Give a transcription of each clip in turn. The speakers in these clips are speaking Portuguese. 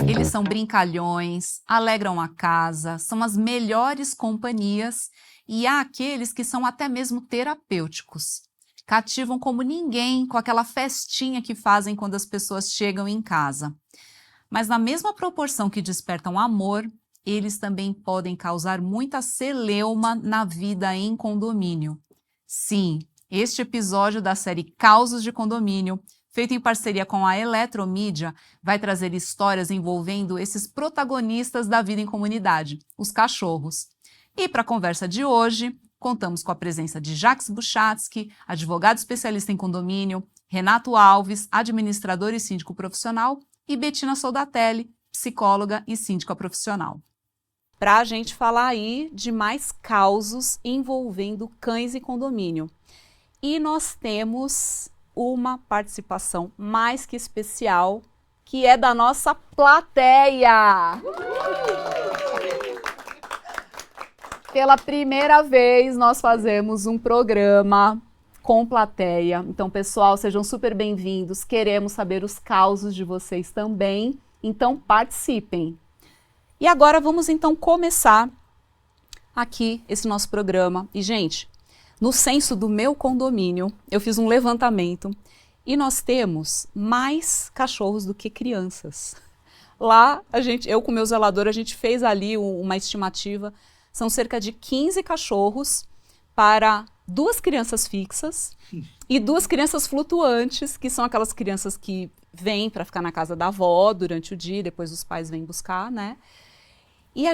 Eles são brincalhões, alegram a casa, são as melhores companhias e há aqueles que são até mesmo terapêuticos. Cativam como ninguém com aquela festinha que fazem quando as pessoas chegam em casa. Mas na mesma proporção que despertam amor, eles também podem causar muita celeuma na vida em condomínio. Sim, este episódio da série Causos de Condomínio, feito em parceria com a Eletromídia, vai trazer histórias envolvendo esses protagonistas da vida em comunidade, os cachorros. E para a conversa de hoje, contamos com a presença de Jacques Buchatsky, advogado especialista em condomínio, Renato Alves, administrador e síndico profissional, e Betina Soldatelli, psicóloga e síndica profissional. Para a gente falar aí de mais causos envolvendo cães e condomínio. E nós temos uma participação mais que especial, que é da nossa plateia! Pela primeira vez, nós fazemos um programa com plateia. Então, pessoal, sejam super bem-vindos. Queremos saber os causos de vocês também. Então, participem. E agora vamos, então, começar aqui esse nosso programa. E, gente, no censo do meu condomínio, eu fiz um levantamento e nós temos mais cachorros do que crianças. Lá, eu com o meu zelador, a gente fez ali uma estimativa. São cerca de 15 cachorros para 2 crianças fixas e 2 crianças flutuantes, que são aquelas crianças que vêm para ficar na casa da avó durante o dia e depois os pais vêm buscar, né? E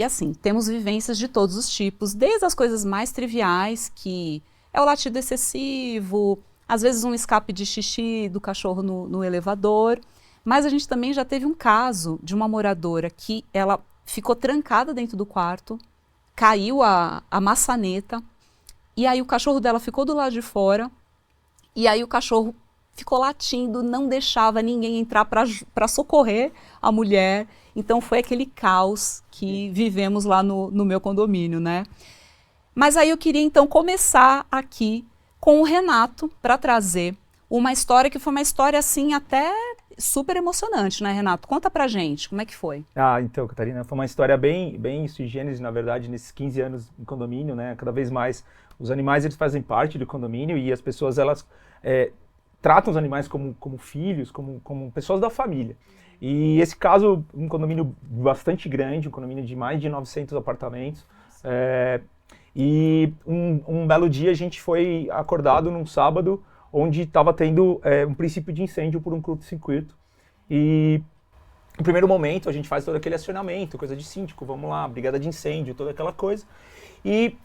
assim, temos vivências de todos os tipos, desde as coisas mais triviais, que é o latido excessivo, às vezes um escape de xixi do cachorro no elevador, mas a gente também já teve um caso de uma moradora que ela ficou trancada dentro do quarto, caiu a maçaneta, e aí o cachorro dela ficou do lado de fora, e aí o cachorro ficou latindo, não deixava ninguém entrar para socorrer a mulher. Então foi aquele caos que vivemos lá no meu condomínio, né? Mas aí eu queria então começar aqui com o Renato para trazer uma história que foi uma história assim até super emocionante, né, Renato? Conta pra gente, como é que foi? Então, Catarina, foi uma história bem sui generis, na verdade, nesses 15 anos em condomínio, né? Cada vez mais os animais eles fazem parte do condomínio e as pessoas elas tratam os animais como filhos, como pessoas da família. E esse caso, um condomínio bastante grande, um condomínio de mais de 900 apartamentos. E um belo dia a gente foi acordado num sábado onde estava tendo um princípio de incêndio por um curto-circuito. E no primeiro momento a gente faz todo aquele acionamento, coisa de síndico, vamos lá, brigada de incêndio, toda aquela coisa. E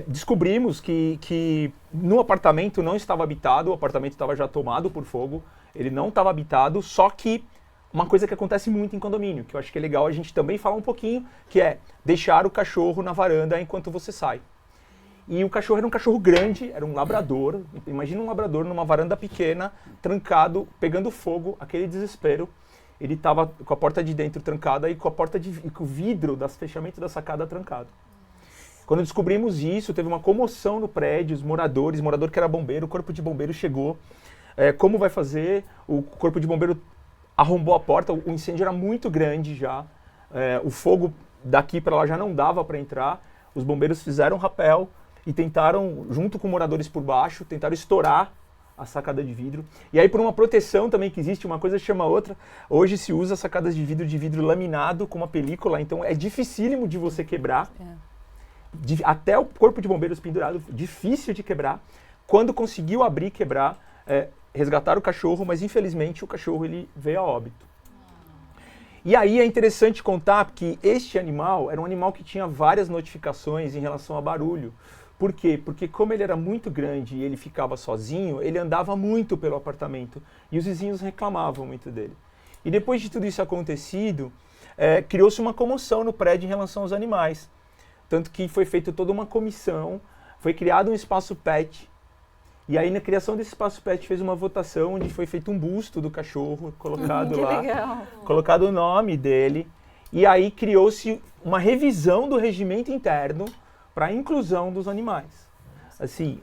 descobrimos que no apartamento não estava habitado, o apartamento estava já tomado por fogo, ele não estava habitado, só que uma coisa que acontece muito em condomínio, que eu acho que é legal a gente também falar um pouquinho, que é deixar o cachorro na varanda enquanto você sai. E o cachorro era um cachorro grande, era um labrador, imagina um labrador numa varanda pequena, trancado, pegando fogo, aquele desespero. Ele estava com a porta de dentro trancada e com o vidro das fechamento da sacada trancado. Quando descobrimos isso, teve uma comoção no prédio, os morador que era bombeiro, o corpo de bombeiro chegou. Como vai fazer? O corpo de bombeiro arrombou a porta, o incêndio era muito grande já, o fogo daqui para lá já não dava para entrar, os bombeiros fizeram rapel e tentaram, junto com moradores por baixo, tentaram estourar a sacada de vidro. E aí por uma proteção também que existe, uma coisa chama outra, hoje se usa sacadas de vidro laminado com uma película, então é dificílimo de você quebrar, até o corpo de bombeiros pendurado, difícil de quebrar. Quando conseguiu abrir e quebrar, resgataram o cachorro, mas infelizmente o cachorro ele veio a óbito. E aí é interessante contar que este animal era um animal que tinha várias notificações em relação a barulho. Por quê? Porque como ele era muito grande e ele ficava sozinho, ele andava muito pelo apartamento e os vizinhos reclamavam muito dele. E depois de tudo isso acontecido, criou-se uma comoção no prédio em relação aos animais. Tanto que foi feita toda uma comissão, foi criado um espaço pet. E aí, na criação desse espaço pet, fez uma votação onde foi feito um busto do cachorro, colocado lá, legal. Colocado o nome dele. e aí criou-se uma revisão do regimento interno para a inclusão dos animais. Assim,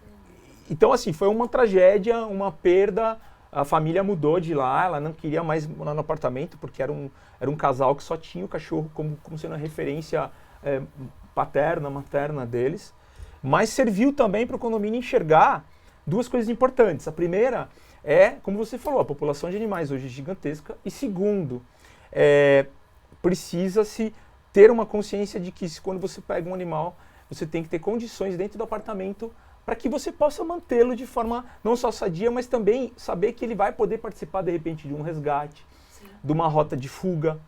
então, assim, foi uma tragédia, uma perda. A família mudou de lá, ela não queria mais morar no apartamento, porque era um casal que só tinha o cachorro como sendo a referência paterna, materna deles. Mas serviu também para o condomínio enxergar duas coisas importantes. A primeira é, como você falou, a população de animais hoje é gigantesca. E segundo, precisa-se ter uma consciência de que quando você pega um animal, você tem que ter condições dentro do apartamento para que você possa mantê-lo de forma não só sadia, mas também saber que ele vai poder participar, de repente, de um resgate, de uma rota de fuga,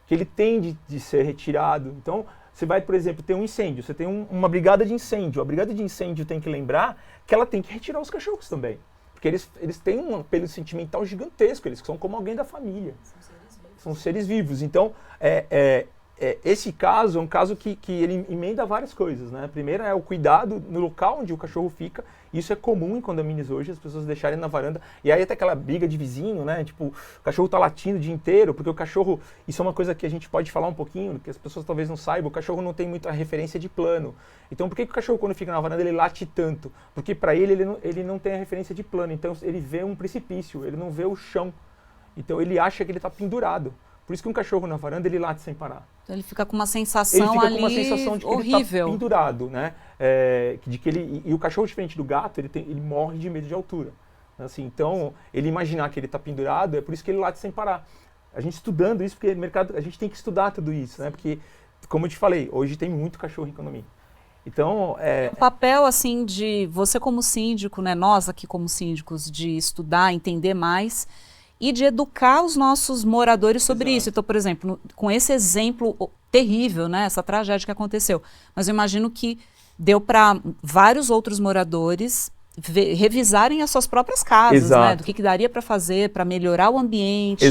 que ele tem de ser retirado. Então, você vai, por exemplo, ter um incêndio, você tem uma brigada de incêndio. A brigada de incêndio tem que lembrar que ela tem que retirar os cachorros também. Porque eles têm um apelo sentimental gigantesco, eles são como alguém da família. São seres vivos. Então, esse caso é um caso que ele emenda várias coisas, né? Primeiro é o cuidado no local onde o cachorro fica. Isso é comum em condomínios hoje, as pessoas deixarem na varanda. E aí até aquela briga de vizinho, né? Tipo, o cachorro tá latindo o dia inteiro, porque o cachorro... Isso é uma coisa que a gente pode falar um pouquinho, que as pessoas talvez não saibam. O cachorro não tem muita referência de plano. Então por que o cachorro, quando fica na varanda, ele late tanto? Porque para ele não tem a referência de plano. Então ele vê um precipício, ele não vê o chão. Então ele acha que ele está pendurado. Por isso que um cachorro na varanda, ele late sem parar. Então ele fica com uma sensação ali com uma sensação de que horrível. ele está pendurado, né? E o cachorro, diferente do gato, ele morre de medo de altura. Assim, então, ele imaginar que ele está pendurado, é por isso que ele late sem parar. A gente estudando isso, porque a gente tem que estudar tudo isso, né? Porque, como eu te falei, hoje tem muito cachorro em condomínio. Então, o papel, assim, de você como síndico, né? Nós aqui como síndicos, de estudar, entender mais e de educar os nossos moradores sobre isso. Então, por exemplo, com esse exemplo terrível, né, essa tragédia que aconteceu, mas eu imagino que deu para vários outros moradores revisarem as suas próprias casas, né, do que daria para fazer para melhorar o ambiente,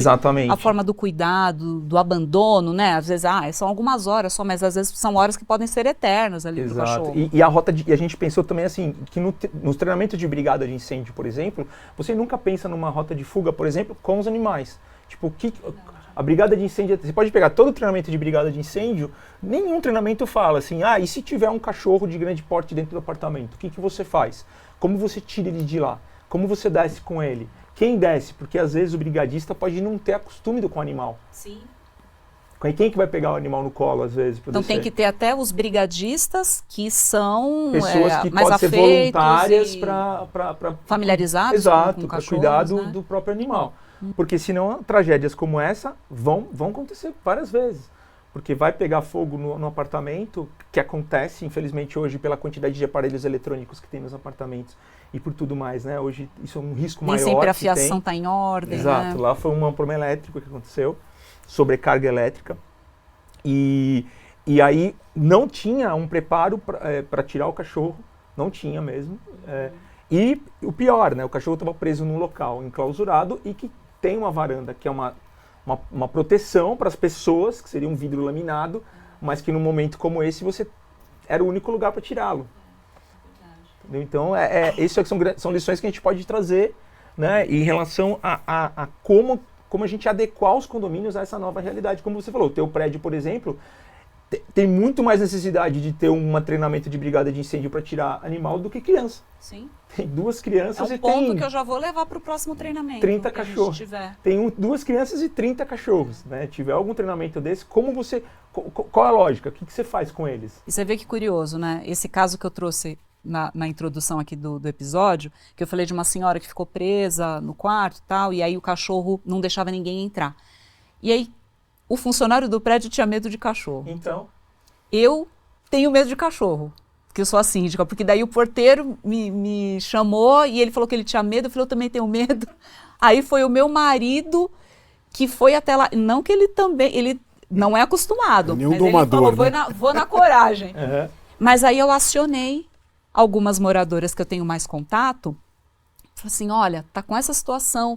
a forma do cuidado, do abandono, né, às vezes são algumas horas só, mas às vezes são horas que podem ser eternas ali pro cachorro. E a gente pensou também assim, que nos treinamentos de brigada de incêndio, por exemplo, você nunca pensa numa rota de fuga, por exemplo, com os animais. Tipo, a brigada de incêndio, você pode pegar todo o treinamento de brigada de incêndio, nenhum treinamento fala assim, e se tiver um cachorro de grande porte dentro do apartamento, o que você faz? Como você tira ele de lá? Como você desce com ele? Quem desce? Porque às vezes o brigadista pode não ter costume com o animal. Sim. Quem que vai pegar o animal no colo, às vezes? Então tem que ter até os brigadistas que são pessoas que mais podem ser voluntárias para familiarizados com cachorros, cuidar né? do próprio animal. Porque senão tragédias como essa vão acontecer várias vezes. Porque vai pegar fogo no apartamento, que acontece, infelizmente, hoje, pela quantidade de aparelhos eletrônicos que tem nos apartamentos e por tudo mais, né? Hoje isso é um risco maior. Nem sempre a fiação está em ordem, Exato. Né? Lá foi um problema elétrico que aconteceu, sobrecarga elétrica. E aí não tinha um preparo para tirar o cachorro, não tinha mesmo. E o pior, né? O cachorro estava preso num local enclausurado e que tem uma varanda, que é uma proteção para as pessoas, que seria um vidro laminado, mas que num momento como esse você era o único lugar para tirá-lo. Então, isso são lições que a gente pode trazer, né, em relação a como a gente adequar os condomínios a essa nova realidade. Como você falou, o teu prédio, por exemplo, tem muito mais necessidade de ter um treinamento de brigada de incêndio para tirar animal do que criança. Sim. Tem 2 crianças e tem... É um ponto que eu já vou levar para o próximo treinamento. 30 cachorros. Tem 2 crianças e 30 cachorros, né? Tiver algum treinamento desse, qual é a lógica? O que você faz com eles? E você vê que curioso, né? Esse caso que eu trouxe na introdução aqui do episódio, que eu falei de uma senhora que ficou presa no quarto e tal, e aí o cachorro não deixava ninguém entrar. E aí o funcionário do prédio tinha medo de cachorro. Então? Eu tenho medo de cachorro, porque eu sou a síndica, porque daí o porteiro me chamou e ele falou que ele tinha medo, eu falei, eu também tenho medo. Aí foi o meu marido que foi até lá, não que ele não é acostumado, mas domador, ele falou, né? vou na coragem. Uhum. Mas aí eu acionei algumas moradoras que eu tenho mais contato, falei assim, olha, tá com essa situação,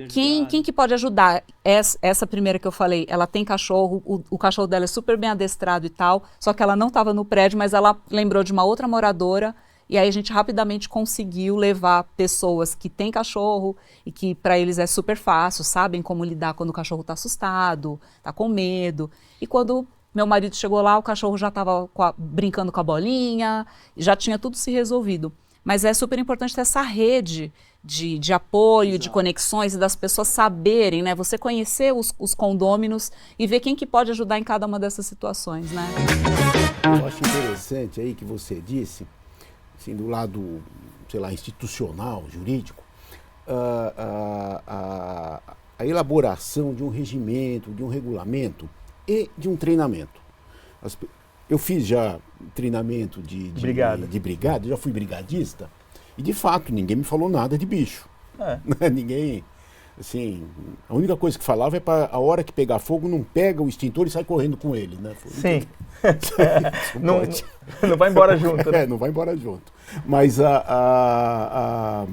quem que pode ajudar? Essa primeira que eu falei, ela tem cachorro, o cachorro dela é super bem adestrado e tal, só que ela não estava no prédio, mas ela lembrou de uma outra moradora E aí a gente rapidamente conseguiu levar pessoas que têm cachorro e que para eles é super fácil, sabem como lidar quando o cachorro está assustado, está com medo. E quando meu marido chegou lá, o cachorro já estava brincando com a bolinha, já tinha tudo se resolvido. Mas é super importante ter essa rede de apoio, de conexões e das pessoas saberem, né? Você conhecer os condôminos e ver quem que pode ajudar em cada uma dessas situações, né? Eu acho interessante aí que você disse, assim, do lado, sei lá, institucional, jurídico, a elaboração de um regimento, de um regulamento e de um treinamento. Eu fiz já treinamento de brigada, já fui brigadista, e de fato ninguém me falou nada de bicho. Ninguém, assim, a única coisa que falava é para a hora que pegar fogo, não pega o extintor e sai correndo com ele, né? Sim. Não vai embora junto. Né? Não vai embora junto. Mas a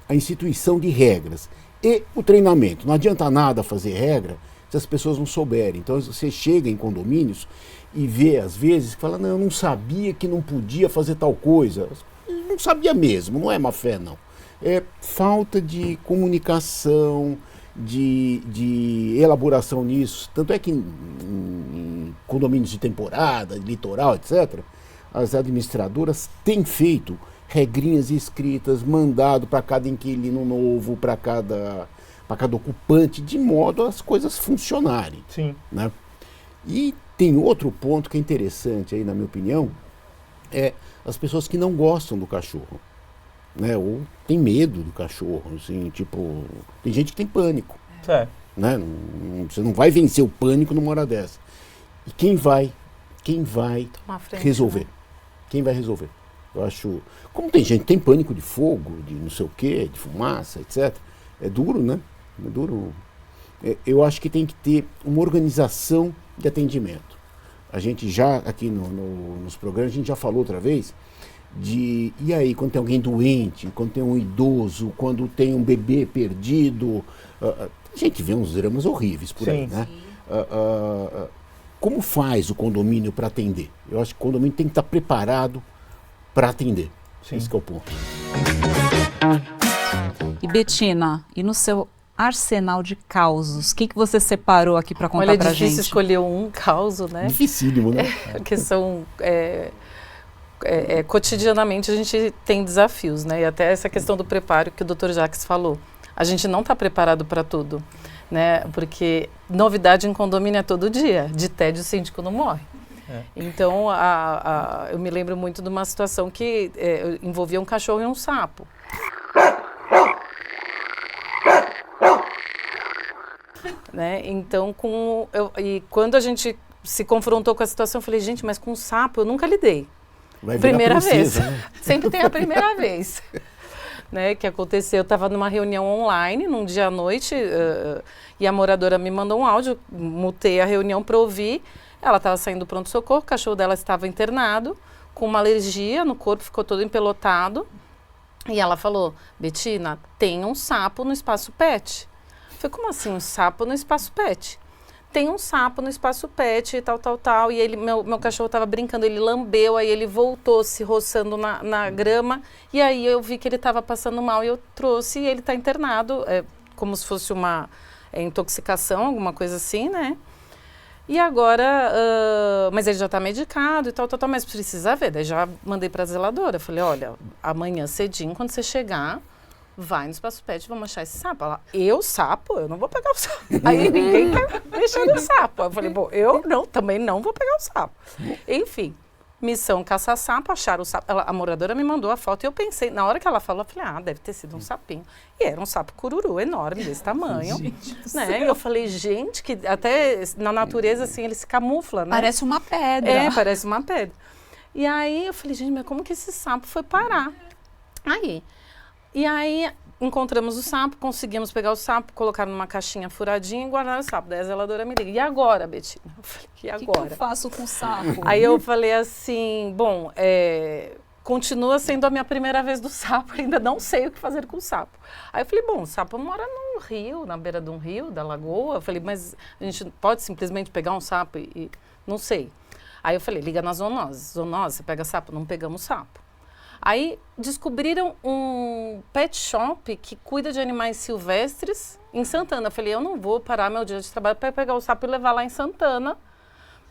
instituição de regras e o treinamento. Não adianta nada fazer regra se as pessoas não souberem. Então você chega em condomínios e vê, às vezes, que fala, não, eu não sabia que não podia fazer tal coisa. Não sabia mesmo, não é má fé, não. É falta de comunicação, de elaboração nisso. Tanto é que em condomínios de temporada, de litoral, etc., as administradoras têm feito regrinhas escritas, mandado para cada inquilino novo, para cada ocupante, de modo as coisas funcionarem. Sim. Né? E tem outro ponto que é interessante aí, na minha opinião, é as pessoas que não gostam do cachorro, né? Ou tem medo do cachorro, assim, tipo, tem gente que tem pânico. Né? Você não vai vencer o pânico numa hora dessa. E quem vai resolver? Né? Quem vai resolver? Eu acho, como tem gente que tem pânico de fogo, de não sei o quê, de fumaça, etc. É duro, né? É duro. Eu acho que tem que ter uma organização de atendimento. A gente já, aqui nos programas, a gente já falou outra vez, e aí, quando tem alguém doente, quando tem um idoso, quando tem um bebê perdido, a gente vê uns dramas horríveis por aí, né? Como faz o condomínio para atender? Eu acho que o condomínio tem que estar preparado para atender. Sim. Esse que é o ponto. E Betina, e no seu arsenal de causos, o que você separou aqui para contar pra gente? Olha, é difícil escolher um causo, né? Dificílimo, né? Porque são... cotidianamente a gente tem desafios, né? E até essa questão do preparo que o Dr. Jacques falou. A gente não está preparado para tudo, né? Porque novidade em condomínio é todo dia. De tédio o síndico não morre. Então, eu me lembro muito de uma situação que envolvia um cachorro e um sapo. Né? Então, quando a gente se confrontou com a situação, eu falei, gente, mas com um sapo eu nunca lidei. Primeira vez. Né? Sempre tem a primeira vez. Né, que aconteceu, eu estava numa reunião online, num dia à noite, e a moradora me mandou um áudio, mutei a reunião para ouvir. Ela estava saindo do pronto-socorro, o cachorro dela estava internado, com uma alergia no corpo, ficou todo empelotado. E ela falou, Betina, tem um sapo no espaço pet. Eu falei, como assim um sapo no espaço pet? Tem um sapo no espaço pet e tal. E ele, meu cachorro estava brincando, ele lambeu, aí ele voltou se roçando na grama. E aí eu vi que ele estava passando mal e eu trouxe e ele está internado, como se fosse uma intoxicação, alguma coisa assim, né? E agora, mas ele já está medicado e tal, mas precisa ver. Daí já mandei para a zeladora, falei, olha, amanhã cedinho, quando você chegar, vai no espaço pet, vamos achar esse sapo. Ela, sapo? Eu não vou pegar o sapo. Aí ninguém quer mexer no sapo. Eu falei, bom, eu também não vou pegar o sapo. Enfim, missão caça-sapo, acharam o sapo. A moradora me mandou a foto e eu pensei, na hora que ela falou, eu falei, deve ter sido um sapinho. E era um sapo cururu enorme, desse tamanho. Né? E eu falei, gente, que até na natureza, assim, ele se camufla, né? Parece uma pedra. Parece uma pedra. E aí eu falei, gente, mas como que esse sapo foi parar? E aí encontramos o sapo, conseguimos pegar o sapo, colocar numa caixinha furadinha e guardar o sapo. Daí a zeladora me liga, e agora, Betina? Eu falei, e agora? O que eu faço com o sapo? Aí eu falei assim, bom, continua sendo a minha primeira vez do sapo, ainda não sei o que fazer com o sapo. Aí eu falei, bom, o sapo mora num rio, na beira de um rio, da lagoa. Eu falei, mas a gente pode simplesmente pegar um sapo e não sei. Aí eu falei, liga na zoonose. Zoonose, você pega sapo? Não pegamos sapo. Aí descobriram um pet shop que cuida de animais silvestres em Santana. Eu falei, eu não vou parar meu dia de trabalho para pegar o sapo e levar lá em Santana,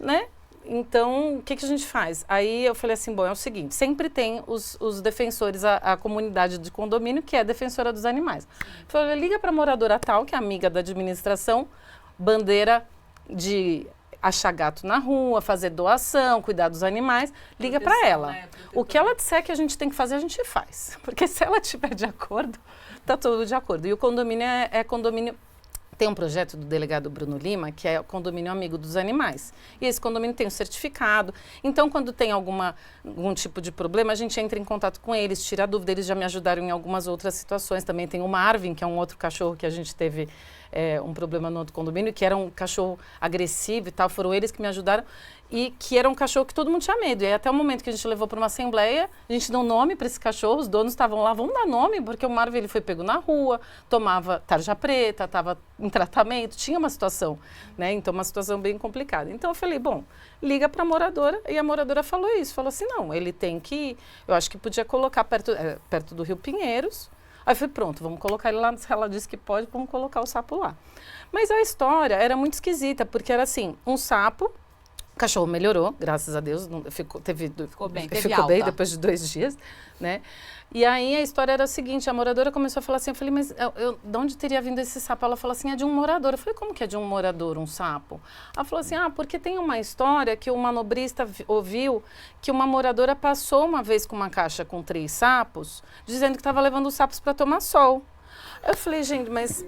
né? Então, o que a gente faz? Aí eu falei assim, bom, é o seguinte, sempre tem os defensores, a comunidade de condomínio, que é a defensora dos animais. Eu falei, liga para a moradora tal, que é amiga da administração, bandeira de achar gato na rua, fazer doação, cuidar dos animais, liga para ela. Né? O que ela disser que a gente tem que fazer, a gente faz. Porque se ela estiver de acordo, está tudo de acordo. E o condomínio é condomínio... Tem um projeto do delegado Bruno Lima, que é o condomínio amigo dos animais. E esse condomínio tem um certificado. Então, quando tem algum tipo de problema, a gente entra em contato com eles, tira a dúvida. Eles já me ajudaram em algumas outras situações. Também tem o Marvin, que é um outro cachorro que a gente teve um problema no outro condomínio, que era um cachorro agressivo e tal. Foram eles que me ajudaram. E que era um cachorro que todo mundo tinha medo. E aí, até o momento que a gente levou para uma assembleia, a gente deu nome para esse cachorro, os donos estavam lá, vamos dar nome, porque o Marvin ele foi pego na rua, tomava tarja preta, estava em tratamento, tinha uma situação, né? Então, uma situação bem complicada. Então, eu falei, bom, liga para a moradora, e a moradora falou isso, falou assim, não, ele tem que ir, eu acho que podia colocar perto do Rio Pinheiros. Aí eu falei, pronto, vamos colocar ele lá, se ela disse que pode, vamos colocar o sapo lá. Mas a história era muito esquisita, porque era assim, um sapo, o cachorro melhorou, graças a Deus, ficou bem depois de 2 dias, né? E aí a história era a seguinte, a moradora começou a falar assim, eu falei, mas de onde teria vindo esse sapo? Ela falou assim, é de um morador. Eu falei, como que é de um morador, um sapo? Ela falou assim, porque tem uma história que o manobrista ouviu que uma moradora passou uma vez com uma caixa com 3 sapos, dizendo que estava levando os sapos para tomar sol. Eu falei, gente, mas...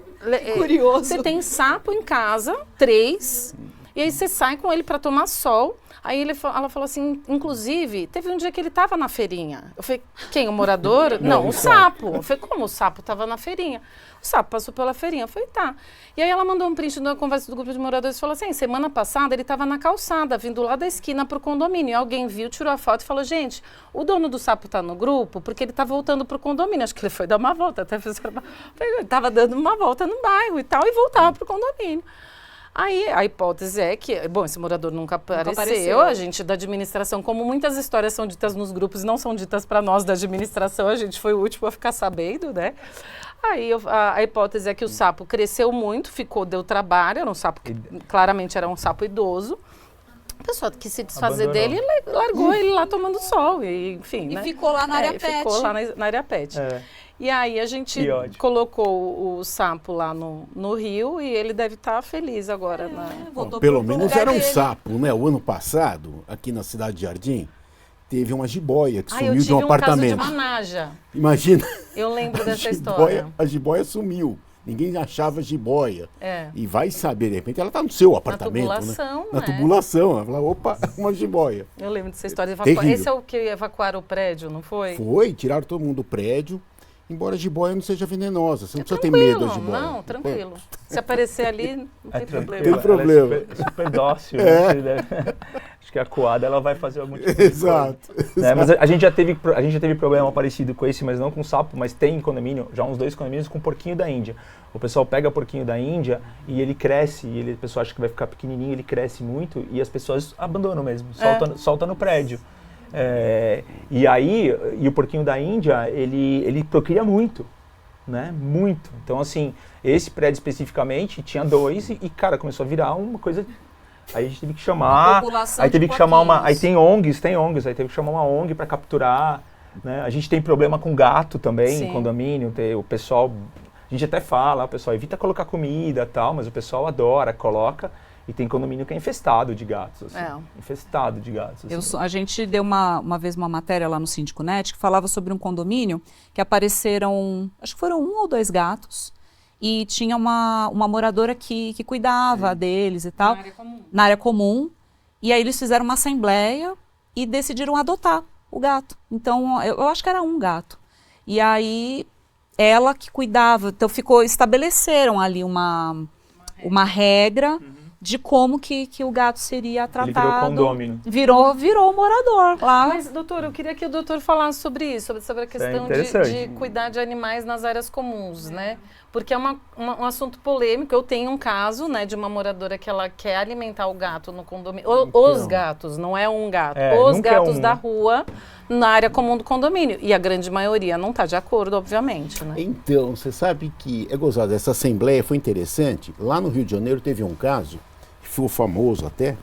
curioso. Você tem sapo em casa, 3... E aí você sai com ele para tomar sol. Aí ela falou assim, inclusive, teve um dia que ele estava na feirinha. Eu falei, quem? O morador? Não, o sapo. Eu falei, como o sapo estava na feirinha? O sapo passou pela feirinha. Eu falei, tá. E aí ela mandou um print da conversa do grupo de moradores e falou assim, semana passada ele estava na calçada, vindo lá da esquina para o condomínio. E alguém viu, tirou a foto e falou, gente, o dono do sapo está no grupo porque ele está voltando para o condomínio. Acho que ele foi dar uma volta. Até ele estava dando uma volta no bairro e tal e voltava para o condomínio. Aí a hipótese é que, bom, esse morador nunca apareceu, a gente da administração, como muitas histórias são ditas nos grupos e não são ditas para nós da administração, a gente foi o último a ficar sabendo, né? Aí a hipótese é que o sapo cresceu muito, deu trabalho, era um sapo que claramente era um sapo idoso. A pessoa que se desfazer dele, largou ele lá tomando sol, e, enfim, né? E ficou lá na área pet. Ficou lá na área pet. E aí a gente colocou o sapo lá no rio e ele deve estar feliz agora. Bom, pelo menos era um sapo, né? O ano passado, aqui na cidade de Jardim, teve uma jiboia que sumiu de um apartamento. Eu tive um caso de Manaja. Imagina. Eu lembro dessa história. A jiboia sumiu. Ninguém achava jiboia. E vai saber, de repente, ela está no seu apartamento. Na tubulação, né? Na tubulação. Ela fala, opa, uma jiboia. Eu lembro dessa história. Esse é o que evacuaram o prédio, não foi? Foi, tiraram todo mundo do prédio. Embora a jiboia não seja venenosa, você não precisa ter medo da jiboia. Não, tranquilo. Se aparecer ali, não tem problema. Tem problema. É super dócil. Né? Acho que a coada ela vai fazer algum tipo de Exato. Né? Mas a gente já teve problema parecido com esse, mas não com sapo, mas tem condomínio, já uns 2 condomínios com porquinho da Índia. O pessoal pega porquinho da Índia e ele cresce, e o pessoal acha que vai ficar pequenininho, ele cresce muito e as pessoas abandonam mesmo, solta no prédio. E aí, o porquinho da Índia, ele procria muito, né? Muito. Então, assim, esse prédio especificamente tinha 2 e, cara, começou a virar uma coisa... Aí a gente teve que chamar... Aí teve que chamar uma... Aí tem ONGs, aí teve que chamar uma ONG para capturar, né? A gente tem problema com gato também, em condomínio, o pessoal... A gente até fala, o pessoal evita colocar comida e tal, mas o pessoal adora, coloca... E tem condomínio que é infestado de gatos, assim. Infestado de gatos. Assim. A gente deu uma vez uma matéria lá no Síndico Net que falava sobre um condomínio que apareceram, acho que foram 1 ou 2 gatos, e tinha uma moradora que cuidava deles e tal. Na área comum. E aí eles fizeram uma assembleia e decidiram adotar o gato. Então, eu acho que era um gato. E aí, ela que cuidava, então estabeleceram ali uma regra de como que o gato seria tratado. Ele virou condômino. Virou morador lá. Mas, doutor, eu queria que o doutor falasse sobre isso, sobre a questão de cuidar de animais nas áreas comuns, né? Porque é um assunto polêmico. Eu tenho um caso, né, de uma moradora que ela quer alimentar o gato no condomínio. Os gatos, não é um gato. Os gatos da rua, na área comum do condomínio. E a grande maioria não está de acordo, obviamente, né? Então, você sabe que é gozado, essa assembleia foi interessante. Lá no Rio de Janeiro teve um caso, que foi famoso até,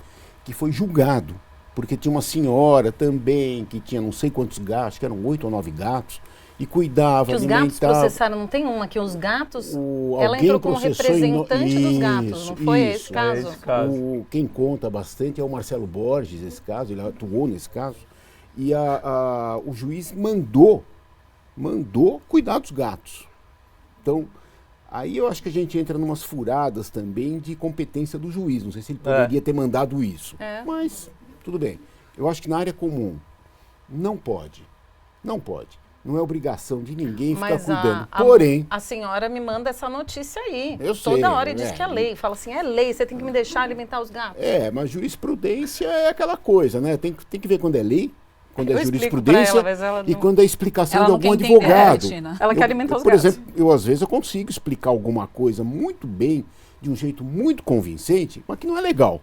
que foi julgado, porque tinha uma senhora também que tinha não sei quantos gatos, que eram 8 ou 9 gatos, e cuidava, que os alimentava. gatos processaram, não tem uma que os gatos, ela alguém entrou como processou representante dos isso, gatos, não foi esse é caso? esse caso. Quem conta bastante é o Marcelo Borges, esse caso, ele atuou nesse caso, e o juiz mandou cuidar dos gatos. Então, aí eu acho que a gente entra numas furadas também de competência do juiz, não sei se ele poderia ter mandado isso, mas tudo bem. Eu acho que na área comum não pode. Não é obrigação de ninguém ficar cuidando. Porém, a senhora me manda essa notícia aí. Eu sei, toda hora e diz que é lei. Fala assim, é lei, você tem que me deixar alimentar os gatos. mas jurisprudência é aquela coisa, né? Tem que ver quando é lei, quando Eu é explico jurisprudência pra ela, mas ela e não- quando é explicação Ela de não algum quer entender, advogado. Tina. Ela quer alimentar os por gatos. exemplo, às vezes eu consigo explicar alguma coisa muito bem, de um jeito muito convincente, mas que não é legal.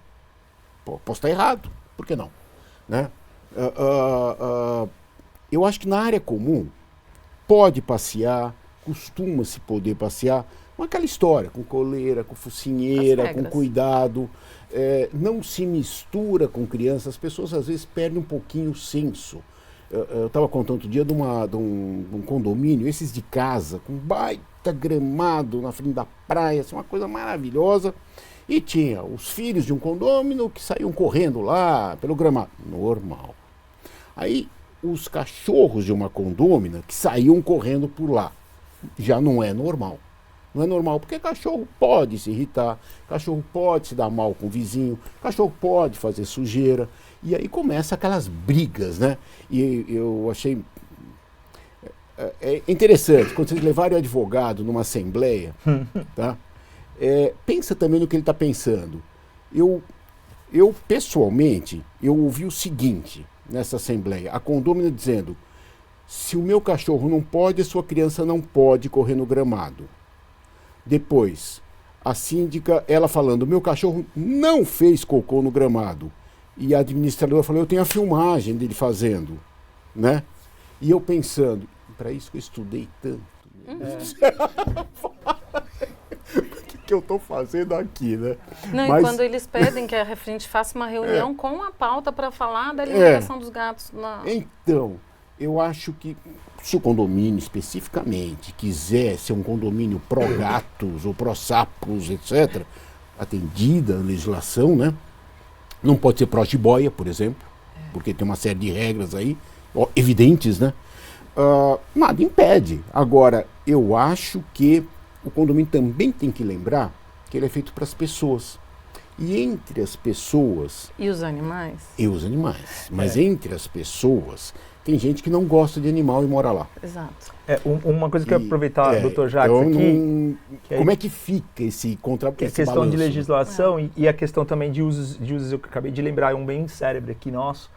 Posso estar errado, por que não? Né? Eu acho que na área comum pode passear, costuma-se poder passear, com aquela história, com coleira, com focinheira, As com regras. cuidado, não se mistura com crianças, as pessoas às vezes perdem um pouquinho o senso. Eu estava contando outro dia de um condomínio, esses de casa, com baita gramado na frente da praia, assim, uma coisa maravilhosa, e tinha os filhos de um condômino que saíam correndo lá pelo gramado. Normal. Aí os cachorros de uma condômina que saíam correndo por lá. Já não é normal. Não é normal, porque cachorro pode se irritar, cachorro pode se dar mal com o vizinho, cachorro pode fazer sujeira. E aí começa aquelas brigas, né? E eu achei interessante, quando vocês levarem o advogado numa assembleia, tá? Pensa também no que ele está pensando. Eu, pessoalmente, eu ouvi o seguinte nessa assembleia, a condômina dizendo, se o meu cachorro não pode, a sua criança não pode correr no gramado. Depois, a síndica, ela falando, meu cachorro não fez cocô no gramado. E a administradora falou, eu tenho a filmagem dele fazendo, né? E eu pensando, para isso que eu estudei tanto. O que eu estou fazendo aqui, né? Não, Mas- e quando eles pedem que a referente faça uma reunião com a pauta para falar da alimentação dos gatos. Então, eu acho que se o condomínio especificamente quiser ser um condomínio pró-gatos ou pró-sapos, etc., atendida a legislação, né? Não pode ser pró-jiboia, por exemplo, porque tem uma série de regras aí, evidentes, né? Nada impede. Agora, eu acho que o condomínio também tem que lembrar que ele é feito para as pessoas. E entre as pessoas E os animais? e os animais. Mas entre as pessoas, tem gente que não gosta de animal e mora lá. Exato. Uma coisa que eu ia aproveitar, Dr. Jacques, então, aqui, que como aí- é que fica esse que é a esse questão balanço? de legislação e a questão também de usos, eu acabei de lembrar, um bem cérebro aqui nosso,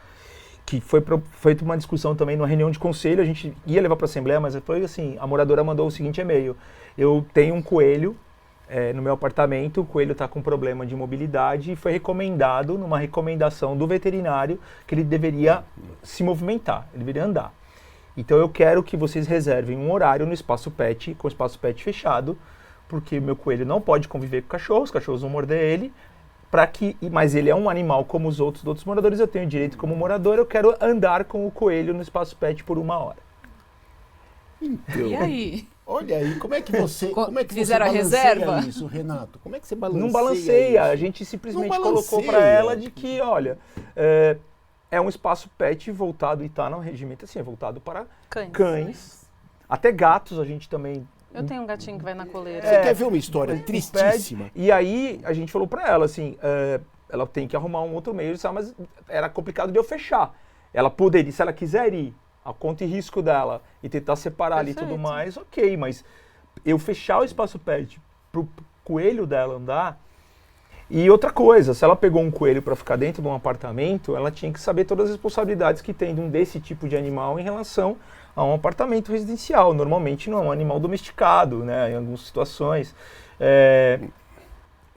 que foi feita uma discussão também numa reunião de conselho, a gente ia levar para a Assembleia, mas foi assim, a moradora mandou o seguinte e-mail, eu tenho um coelho no meu apartamento, o coelho está com problema de mobilidade e foi recomendado, numa recomendação do veterinário, que ele deveria se movimentar, ele deveria andar. Então eu quero que vocês reservem um horário no espaço pet, com o espaço pet fechado, porque meu coelho não pode conviver com cachorros, os cachorros vão morder ele, mas ele é um animal como os outros moradores, eu tenho direito como morador, eu quero andar com o coelho no espaço pet por 1 hora. Então, E aí? olha aí, como é que você Fizeram a balanceia reserva? isso, Renato? Como é que você balanceia Não balanceia, isso? a gente simplesmente Não colocou balanceia. para ela de que, olha, é um espaço pet voltado, e está no regimento assim, é voltado para cães, até gatos a gente também... Eu tenho um gatinho que vai na coleira. Você quer ver uma história tristíssima? E aí a gente falou para ela assim, ela tem que arrumar um outro meio, mas era complicado de eu fechar. Ela poderia, se ela quiser ir, a conta e risco dela, e tentar separar ali e tudo mais, ok, mas eu fechar o espaço pet pro coelho dela andar. E outra coisa, se ela pegou um coelho para ficar dentro de um apartamento, ela tinha que saber todas as responsabilidades que tem desse tipo de animal em relação a um apartamento residencial. Normalmente não é um animal domesticado, né, em algumas situações.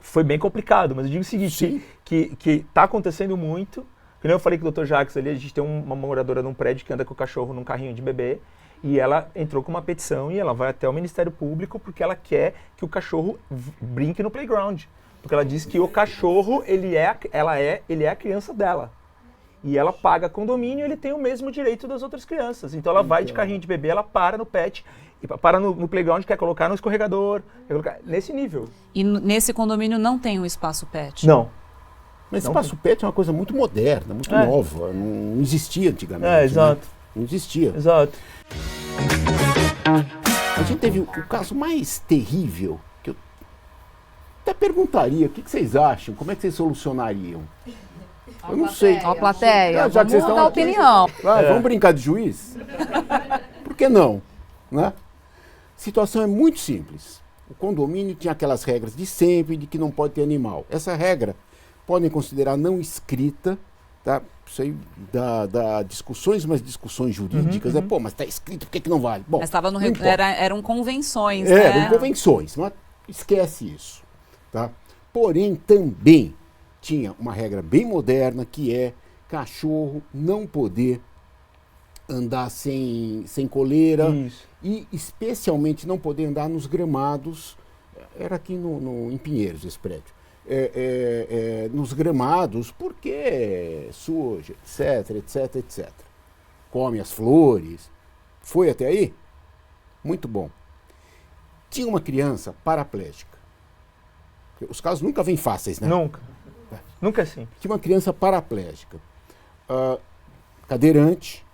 Foi bem complicado, mas eu digo o seguinte, que está acontecendo muito, nem eu falei com o Dr. Jacques ali, a gente tem uma moradora num prédio que anda com o cachorro num carrinho de bebê, e ela entrou com uma petição e ela vai até o Ministério Público porque ela quer que o cachorro brinque no playground. Porque ela diz que o cachorro, ele é a criança dela. E ela paga condomínio, ele tem o mesmo direito das outras crianças. Então ela vai de carrinho de bebê, ela para no pet, para no playground, quer colocar no escorregador, nesse nível. E nesse condomínio não tem um espaço pet? Não. Mas espaço pet é uma coisa muito moderna, muito nova. Não existia antigamente. Exato. Né? Não existia. Exato. A gente teve o caso mais terrível, que eu até perguntaria, o que vocês acham? Como é que vocês solucionariam? Eu não sei. Ó, plateia, Já que vocês vamos estão dar aqui, opinião. Vamos brincar de juiz? Por que não? Né? A situação é muito simples. O condomínio tinha aquelas regras de sempre, de que não pode ter animal. Essa regra podem considerar não escrita, tá? Isso aí dá discussões, mas discussões jurídicas. Mas está escrito, por que não vale? Bom, mas estava eram convenções, Eram convenções, mas esquece isso. Tá? Porém, também tinha uma regra bem moderna, que é cachorro não poder andar sem coleira. Isso. E especialmente não poder andar nos gramados. Era aqui em Pinheiros esse prédio. Nos gramados, porque suja, etc. Come as flores. Foi até aí? Muito bom. Tinha uma criança paraplégica. Os casos nunca vêm fáceis, né? Nunca. Nunca assim. Tinha uma criança paraplégica, cadeirante.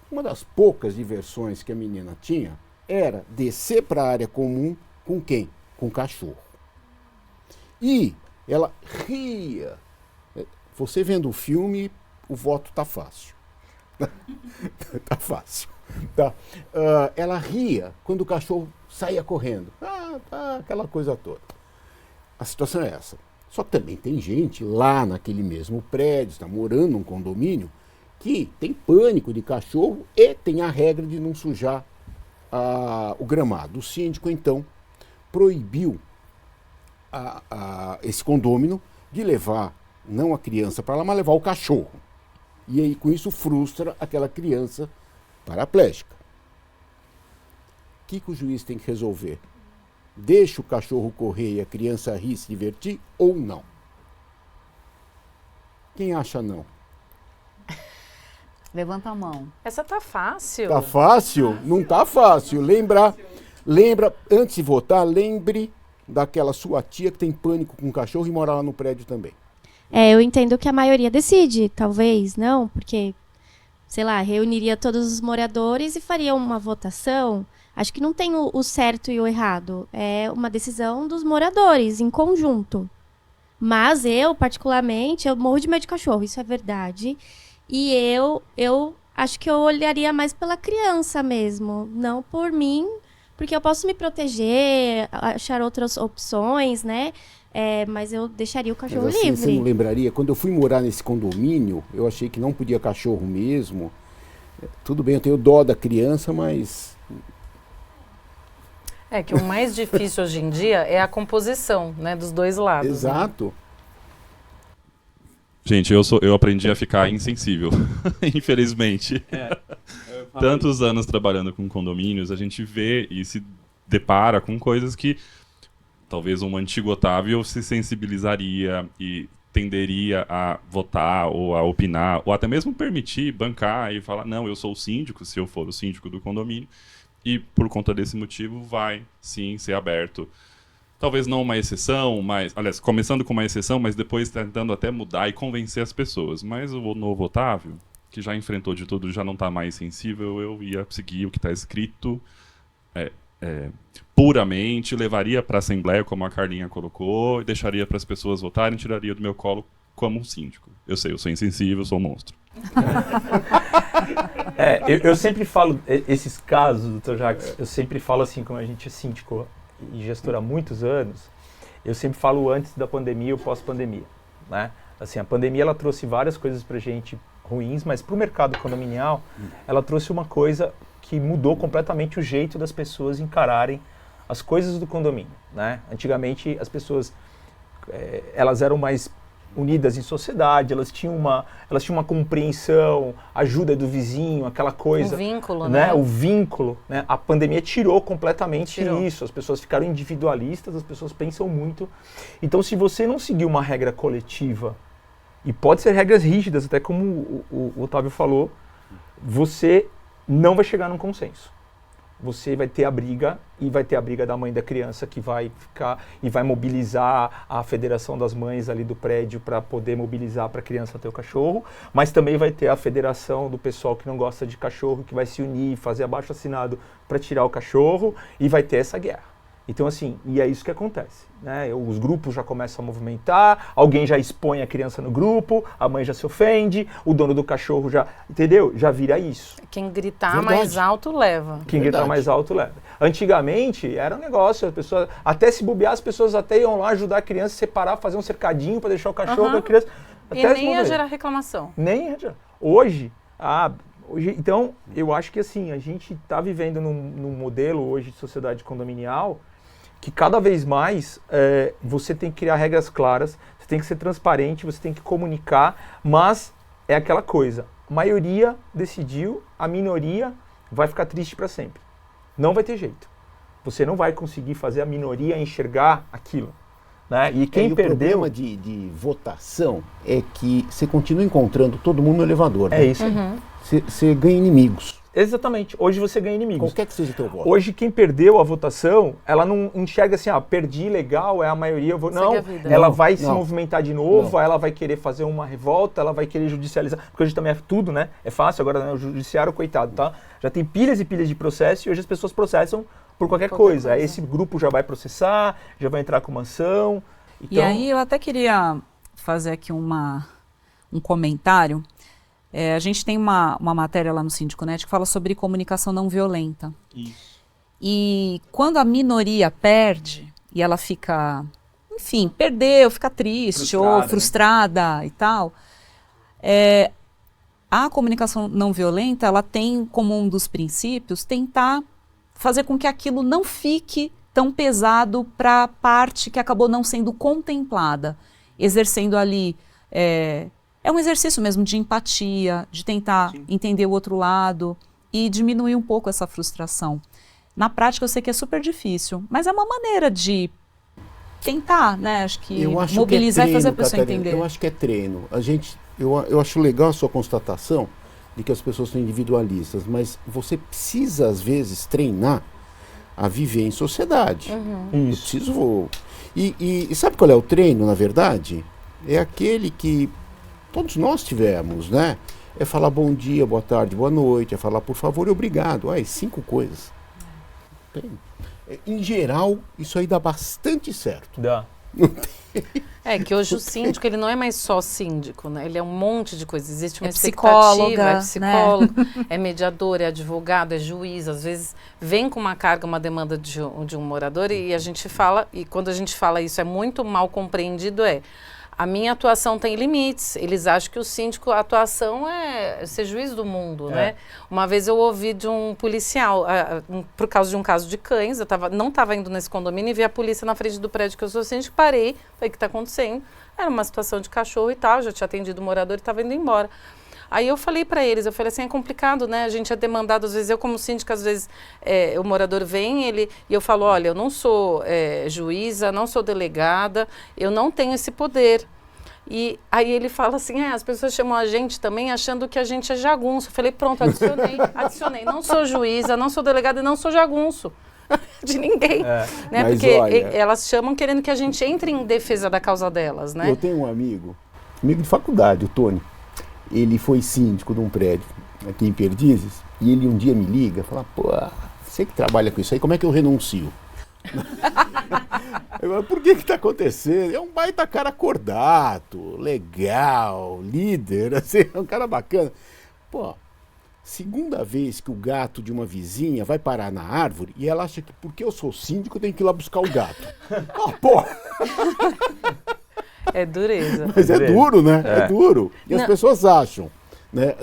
Uma das poucas diversões que a menina tinha era descer para a área comum com quem? Com o cachorro. E ela ria. Você vendo o filme, o voto tá fácil. Tá fácil. Tá. Ela ria quando o cachorro saía correndo. Aquela coisa toda. A situação é essa. Só que também tem gente lá naquele mesmo prédio, está morando num condomínio, que tem pânico de cachorro e tem a regra de não sujar o gramado. O síndico, então, proibiu esse condômino de levar, não a criança para lá, mas levar o cachorro. E aí, com isso, frustra aquela criança paraplégica. O que o juiz tem que resolver? Deixa o cachorro correr e a criança rir, se divertir ou não? Quem acha não? Levanta a mão. Essa tá fácil. Tá fácil? Não tá fácil. Lembra, antes de votar, lembre daquela sua tia que tem pânico com o cachorro e mora lá no prédio também. Eu entendo que a maioria decide, talvez, não, porque, sei lá, reuniria todos os moradores e faria uma votação. Acho que não tem o certo e o errado. É uma decisão dos moradores, em conjunto. Mas eu, particularmente, eu morro de medo de cachorro, isso é verdade. E eu acho que eu olharia mais pela criança mesmo, não por mim, porque eu posso me proteger, achar outras opções, né? Mas eu deixaria o cachorro mas assim, livre. Você não lembraria? Quando eu fui morar nesse condomínio, eu achei que não podia cachorro mesmo. Tudo bem, eu tenho dó da criança, mas... Que o mais difícil hoje em dia é a composição, né, dos dois lados. Exato. Né? Gente, eu aprendi a ficar insensível, infelizmente. Tantos anos trabalhando com condomínios, a gente vê e se depara com coisas que talvez um antigo Otávio se sensibilizaria e tenderia a votar ou a opinar, ou até mesmo permitir, bancar e falar, não, eu sou o síndico, se eu for o síndico do condomínio, e por conta desse motivo vai, sim, ser aberto. Talvez não uma exceção, mas, aliás, começando com uma exceção, mas depois tentando até mudar e convencer as pessoas. Mas o novo Otávio, que já enfrentou de tudo, já não está mais sensível, eu ia seguir o que está escrito puramente, levaria para a Assembleia, como a Carlinha colocou, e deixaria para as pessoas votarem, tiraria do meu colo como um síndico. Eu sei, eu sou insensível, eu sou um monstro. Eu sempre falo, esses casos, Dr. Jacques, eu sempre falo assim, como a gente é síndico e gestor há muitos anos, eu sempre falo antes da pandemia ou pós-pandemia, né? Assim, a pandemia ela trouxe várias coisas pra gente ruins, mas pro mercado condominial, ela trouxe uma coisa que mudou completamente o jeito das pessoas encararem as coisas do condomínio, né? Antigamente as pessoas, elas eram mais unidas em sociedade, elas tinham uma compreensão, ajuda do vizinho, aquela coisa. Um vínculo, né? né? O vínculo, né? A pandemia tirou completamente isso. As pessoas ficaram individualistas, as pessoas pensam muito. Então, se você não seguir uma regra coletiva, e pode ser regras rígidas, até como o Otávio falou, você não vai chegar num consenso. Você vai ter a briga, e vai ter a briga da mãe da criança que vai ficar e vai mobilizar a federação das mães ali do prédio para poder mobilizar para a criança ter o cachorro, mas também vai ter a federação do pessoal que não gosta de cachorro, que vai se unir, fazer abaixo-assinado para tirar o cachorro, e vai ter essa guerra. Então, assim, e é isso que acontece, né? Os grupos já começam a movimentar, alguém já expõe a criança no grupo, a mãe já se ofende, o dono do cachorro já, entendeu? Já vira isso. Quem gritar mais alto leva. Quem gritar mais alto leva. Antigamente, era um negócio, as pessoas, até se bobear, as pessoas até iam lá ajudar a criança a separar, fazer um cercadinho para deixar o cachorro com a criança. E nem ia gerar reclamação. Nem ia gerar. Hoje, então, eu acho que assim, a gente está vivendo num modelo hoje de sociedade condominial que cada vez mais você tem que criar regras claras, você tem que ser transparente, você tem que comunicar, mas é aquela coisa, a maioria decidiu, a minoria vai ficar triste para sempre. Não vai ter jeito. Você não vai conseguir fazer a minoria enxergar aquilo. Né? E quem perdeu... O problema de votação é que você continua encontrando todo mundo no elevador. É né? isso aí. Você ganha inimigos. Exatamente. Hoje você ganha inimigos. Qualquer que seja o teu voto. Hoje quem perdeu a votação, ela não enxerga assim, perdi, legal, é a maioria, eu vou... Não, ela vai se movimentar de novo, ela vai querer fazer uma revolta, ela vai querer judicializar, porque hoje também é tudo, né? É fácil agora, né? O judiciário, coitado, tá? Já tem pilhas e pilhas de processo e hoje as pessoas processam por qualquer coisa. Esse grupo já vai processar, já vai entrar com uma ação. Então... E aí eu até queria fazer aqui um comentário. A gente tem uma matéria lá no Síndico.net que fala sobre comunicação não violenta. Isso. E quando a minoria perde e ela fica, enfim, perdeu, fica triste ou frustrada, né? E tal, a comunicação não violenta, ela tem como um dos princípios tentar fazer com que aquilo não fique tão pesado para a parte que acabou não sendo contemplada, exercendo ali... É um exercício mesmo de empatia, de tentar entender o outro lado e diminuir um pouco essa frustração. Na prática eu sei que é super difícil, mas é uma maneira de tentar, né? Acho que mobilizar e fazer a pessoa entender. Eu acho que é treino. Eu acho legal a sua constatação de que as pessoas são individualistas, mas você precisa às vezes treinar a viver em sociedade. Eu preciso... E sabe qual é o treino, na verdade? É aquele que todos nós tivemos, né? É falar bom dia, boa tarde, boa noite, é falar por favor e obrigado. 5 coisas. Em geral, isso aí dá bastante certo. Dá. Que hoje o síndico, ele não é mais só síndico, né? Ele é um monte de coisas. Existe uma expectativa, é psicólogo, é mediador, é advogado, é juiz. Às vezes vem com uma carga, uma demanda de um morador e a gente fala, e quando a gente fala isso é muito mal compreendido, a minha atuação tem limites. Eles acham que o síndico, a atuação é ser juiz do mundo, né? Uma vez eu ouvi de um policial, por causa de um caso de cães, eu não estava indo nesse condomínio e vi a polícia na frente do prédio que eu sou síndico, parei, falei, o que está acontecendo? Era uma situação de cachorro e tal, já tinha atendido o morador e estava indo embora. Aí eu falei para eles, é complicado, né? A gente é demandado, às vezes, eu como síndica, às vezes o morador vem e eu falo, olha, eu não sou juíza, não sou delegada, eu não tenho esse poder. E aí ele fala assim, as pessoas chamam a gente também achando que a gente é jagunço. Eu falei, pronto, adicionei. Não sou juíza, não sou delegada e não sou jagunço de ninguém. Né? Porque elas chamam querendo que a gente entre em defesa da causa delas, né? Eu tenho um amigo de faculdade, o Tony. Ele foi síndico de um prédio aqui em Perdizes e ele um dia me liga e fala, você que trabalha com isso aí, como é que eu renuncio? Eu falo, por que está acontecendo? É um baita cara cordato, legal, líder, assim, é um cara bacana. Segunda vez que o gato de uma vizinha vai parar na árvore e ela acha que porque eu sou síndico eu tenho que ir lá buscar o gato. É dureza. Mas é duro, né? É duro. E as pessoas acham, né?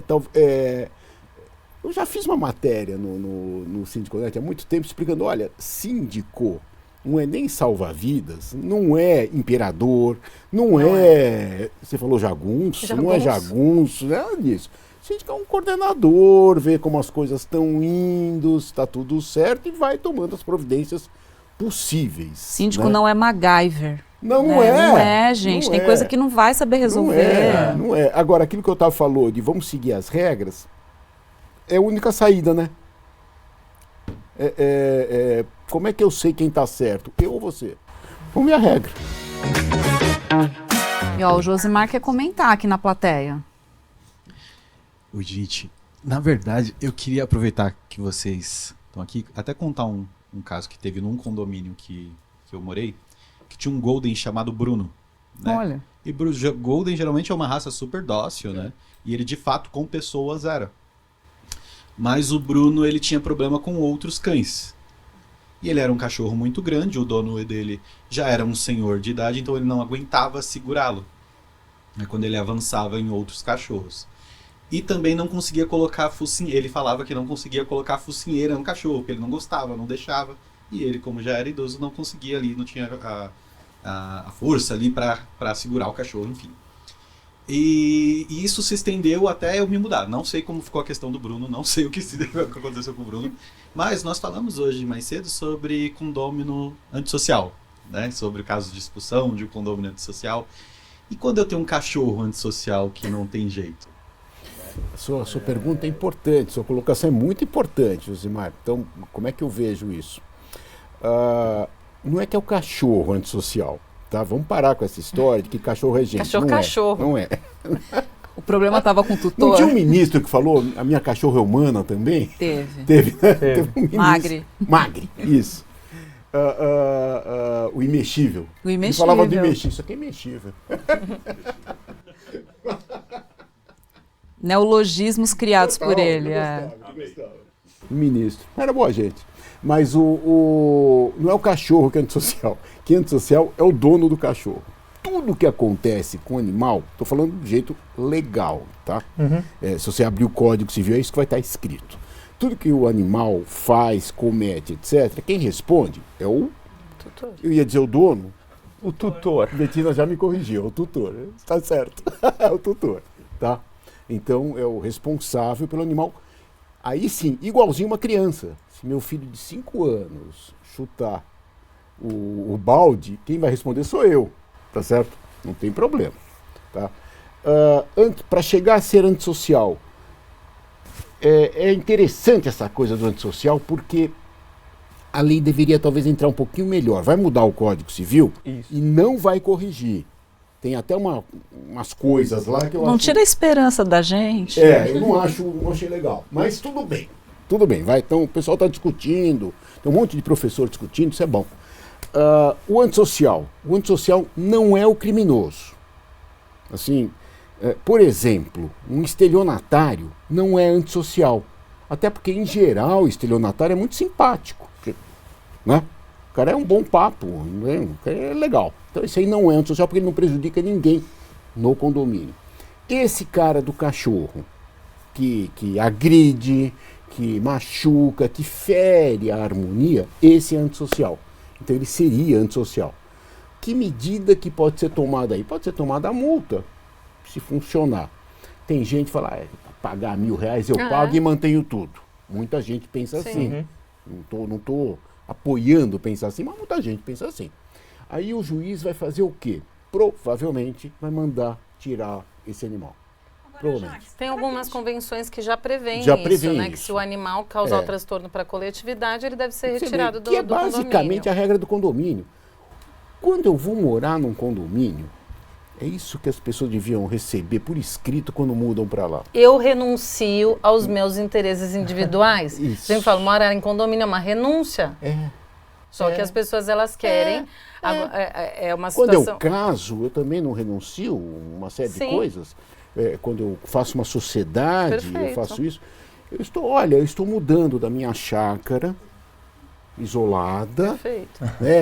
Eu já fiz uma matéria no Síndico.net há muito tempo explicando, olha, síndico não é nem salva-vidas, não é imperador, não é. Você falou jagunço, não é jagunço, nada disso. A gente quer um coordenador, ver como as coisas estão indo, se está tudo certo e vai tomando as providências possíveis. Síndico né? não é MacGyver. Não, né? não é. Não é, gente. Não Tem é. coisa que não vai saber resolver. Não é. Agora, aquilo que eu estava falando de vamos seguir as regras, é a única saída, né? Como é que eu sei quem está certo? Eu ou você? Vamos ver a regra. E ó, o Josimar quer comentar aqui na plateia. Oi, gente. Na verdade, eu queria aproveitar que vocês estão aqui, até contar um caso que teve num condomínio que eu morei, que tinha um Golden chamado Bruno. Né? Olha. E Golden geralmente é uma raça super dócil, né? E ele de fato com pessoas era. Mas o Bruno, ele tinha problema com outros cães. E ele era um cachorro muito grande, o dono dele já era um senhor de idade, então ele não aguentava segurá-lo. Né, quando ele avançava em outros cachorros. E também não conseguia colocar focinheira. Ele falava que não conseguia colocar focinheira no cachorro, porque ele não gostava, não deixava. E ele, como já era idoso, não conseguia ali, não tinha a força ali para segurar o cachorro, enfim. E isso se estendeu até eu me mudar. Não sei como ficou a questão do Bruno, não sei o que aconteceu com o Bruno, mas nós falamos hoje mais cedo sobre condômino antissocial, né? Sobre o caso de expulsão de um condômino antissocial. E quando eu tenho um cachorro antissocial que não tem jeito? Sua pergunta é importante, sua colocação é muito importante, Josimar. Então, como é que eu vejo isso? Não é que é o cachorro antissocial. Tá? Vamos parar com essa história de que cachorro é gente. Cachorro. Não é. O problema estava com o Não tutor. tinha um ministro que falou, a minha cachorra é humana também? Teve. Né? Teve um ministro. Magre. Isso. O imexível. O imexível. Ele falava do imexível. Isso aqui é imexível. Neologismos criados por ele. O ministro. Era boa gente. Mas não é o cachorro que é antissocial. Quem é antissocial é o dono do cachorro. Tudo que acontece com o animal, estou falando do jeito legal, tá? Se você abrir o Código Civil, é isso que vai estar escrito. Tudo que o animal faz, comete, etc., quem responde é o tutor. Eu ia dizer o dono. O tutor. Betina já me corrigiu, é o tutor. Está certo. É o tutor, tá? Então, é o responsável pelo animal. Aí sim, igualzinho uma criança. Se meu filho de 5 anos chutar o balde, quem vai responder sou eu, tá certo? Não tem problema, tá? Para chegar a ser antissocial, é interessante essa coisa do antissocial, porque a lei deveria talvez entrar um pouquinho melhor. Vai mudar o Código Civil e não vai corrigir. Tem até umas coisas lá que eu Não acho... tira a esperança da gente. eu não achei legal. Mas tudo bem. Tudo bem, vai. Então o pessoal está discutindo, tem um monte de professor discutindo, isso é bom. O antissocial não é o criminoso. Assim, por exemplo, um estelionatário não é antissocial. Até porque, em geral, o estelionatário é muito simpático. Né? O cara é um bom papo, né? O cara é legal. Então isso aí não é antissocial porque ele não prejudica ninguém no condomínio. Esse cara do cachorro que agride, que machuca, que fere a harmonia, esse é antissocial. Então ele seria antissocial. Que medida que pode ser tomada aí? Pode ser tomada a multa, se funcionar. Tem gente que fala, para pagar R$1.000 eu pago e mantenho tudo. Muita gente pensa assim. Não tô apoiando pensar assim, mas muita gente pensa assim. Aí o juiz vai fazer o quê? Provavelmente vai mandar tirar esse animal. Provavelmente. Tem algumas convenções que já prevêem isso, né? Que se o animal causar o transtorno para a coletividade, ele deve ser retirado do condomínio. Que é condomínio. basicamente a regra do condomínio. Quando eu vou morar num condomínio, é isso que as pessoas deviam receber por escrito quando mudam para lá. Eu renuncio aos meus interesses individuais. Isso. Sempre falo, morar em condomínio é uma renúncia. Só que as pessoas, elas querem. É uma situação... Quando eu caso, eu também não renuncio uma série de coisas. Quando eu faço uma sociedade, eu faço isso. Eu estou mudando da minha chácara isolada,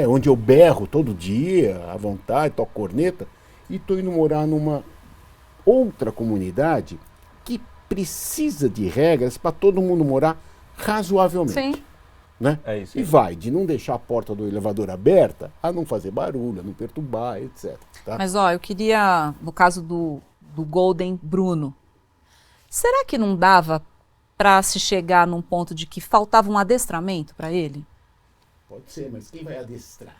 onde eu berro todo dia, à vontade, toco corneta, e estou indo morar numa outra comunidade que precisa de regras para todo mundo morar razoavelmente. Né? É isso. E vai de não deixar a porta do elevador aberta a não fazer barulho, a não perturbar, etc. Tá? Mas, ó, eu queria, no caso do Golden Bruno, será que não dava para se chegar num ponto de que faltava um adestramento para ele? Pode ser, mas quem vai adestrar?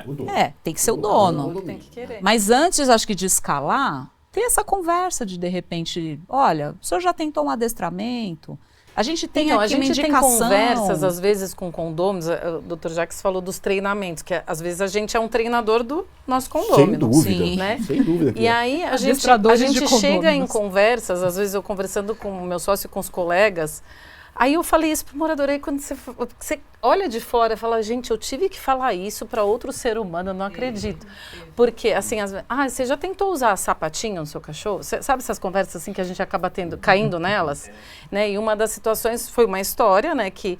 O dono. Tem que ser o dono. Tem que querer. Mas antes, acho que de escalar, ter essa conversa de repente, olha, o senhor já tentou um adestramento? A gente tem Então, aqui a uma gente tem indicação. conversas, às vezes, com condôminos. O Dr. Jacques falou dos treinamentos, que às vezes a gente é um treinador do nosso condômino. Sem dúvida, Sim. Né? sem dúvida. que E é. aí a gente Adestradores de chega em condôminos. conversas, às vezes eu conversando com o meu sócio e com os colegas, aí eu falei isso pro morador, aí quando você olha de fora e fala, gente, eu tive que falar isso para outro ser humano, eu não acredito. Porque, assim, às vezes, você já tentou usar sapatinho no seu cachorro? Sabe essas conversas assim que a gente acaba caindo nelas? Né? E uma das situações foi uma história, né, que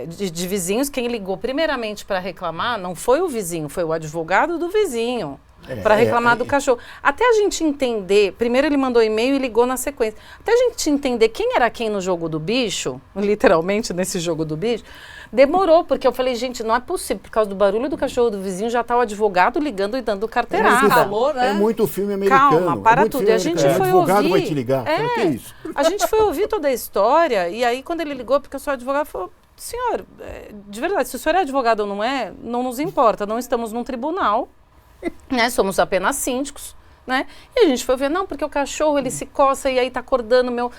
de vizinhos, quem ligou primeiramente para reclamar não foi o vizinho, foi o advogado do vizinho. Para reclamar do cachorro. Até a gente entender, primeiro ele mandou e-mail e ligou na sequência. Até a gente entender quem era quem no jogo do bicho, literalmente nesse jogo do bicho, demorou, porque eu falei, gente, não é possível, por causa do barulho do cachorro do vizinho, já tá o advogado ligando e dando carteirada. Calor, né? É muito filme americano. Calma, para muito tudo. filme E a gente americano. foi O advogado ouvir. vai te ligar. Fala, que é isso? A gente foi ouvir toda a história, e aí quando ele ligou, porque eu sou advogado, falou, senhor, de verdade, se o senhor é advogado ou não é, não nos importa, não estamos num tribunal, né, somos apenas síndicos, né, e a gente foi ver, não, porque o cachorro, ele se coça e aí tá acordando o meu...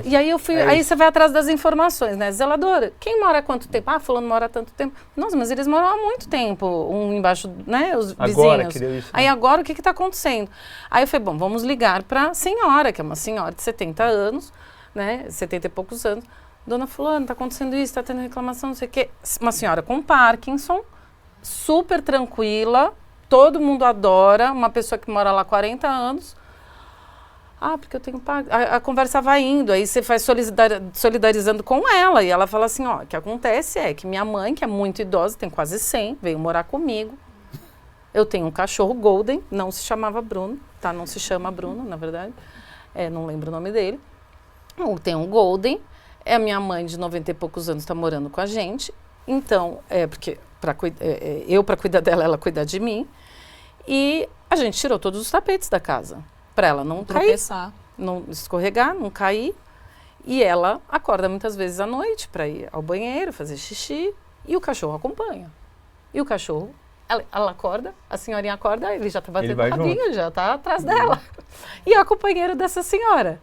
e aí eu fui, aí você vai atrás das informações, né, zeladora, quem mora há quanto tempo? Fulano mora há tanto tempo. Nossa, mas eles moram há muito tempo, um embaixo, né, os Agora vizinhos. que deu isso, né? Aí agora, o que tá acontecendo? Aí eu falei, bom, vamos ligar pra senhora, que é uma senhora de 70 anos, né, 70 e poucos anos. Dona fulano, tá acontecendo isso, tá tendo reclamação, não sei o quê. Uma senhora com Parkinson, super tranquila, todo mundo adora, uma pessoa que mora lá há 40 anos. Porque eu tenho Parkinson. A conversa vai indo, aí você vai solidarizando com ela. E ela fala assim, o que acontece é que minha mãe, que é muito idosa, tem quase 100, veio morar comigo. Eu tenho um cachorro Golden, não se chamava Bruno, tá? Não se chama Bruno, na verdade. Não lembro o nome dele. Eu tenho um Golden. A minha mãe, de 90 e poucos anos, está morando com a gente. Então, porque eu para cuidar dela, ela cuidar de mim. E a gente tirou todos os tapetes da casa. Para ela não tropeçar, não escorregar, não cair. E ela acorda muitas vezes à noite para ir ao banheiro, fazer xixi. E o cachorro acompanha. E o cachorro, ela acorda, a senhorinha acorda, ele já está batendo o rabinho, ele já está atrás dela. E é o companheiro dessa senhora.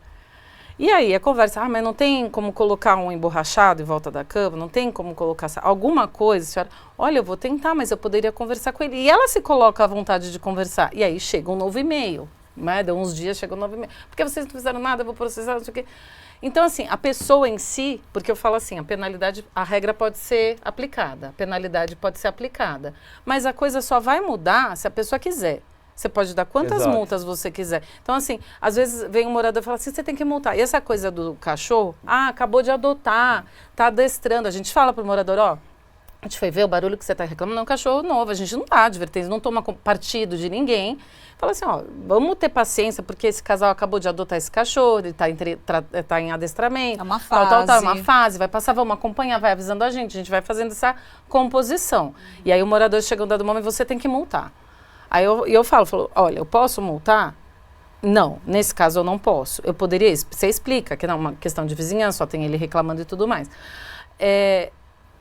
E aí a conversa, mas não tem como colocar um emborrachado em volta da cama? Não tem como colocar alguma coisa? Senhora, olha, eu vou tentar, mas eu poderia conversar com ele. E ela se coloca à vontade de conversar. E aí chega um novo e-mail, né? Deu uns dias, chega um novo e-mail. Porque vocês não fizeram nada, eu vou processar, não sei o quê. Então, assim, a pessoa em si, porque eu falo assim, a penalidade, a regra pode ser aplicada, a penalidade pode ser aplicada. Mas a coisa só vai mudar se a pessoa quiser. Você pode dar quantas multas você quiser. Então, assim, às vezes vem um morador e fala assim, você tem que multar. E essa coisa do cachorro, acabou de adotar, tá adestrando. A gente fala pro morador, a gente foi ver o barulho que você tá reclamando, é um cachorro novo, a gente não dá advertência, não toma partido de ninguém. Fala assim, vamos ter paciência, porque esse casal acabou de adotar esse cachorro, ele tá em adestramento. É uma fase. É uma fase, vai passar, vamos acompanhar, vai avisando a gente vai fazendo essa composição. E aí o morador chega um dado momento, você tem que multar. Aí eu falo, olha, eu posso multar? Não, nesse caso eu não posso. Eu poderia, você explica que não é uma questão de vizinhança, só tem ele reclamando e tudo mais.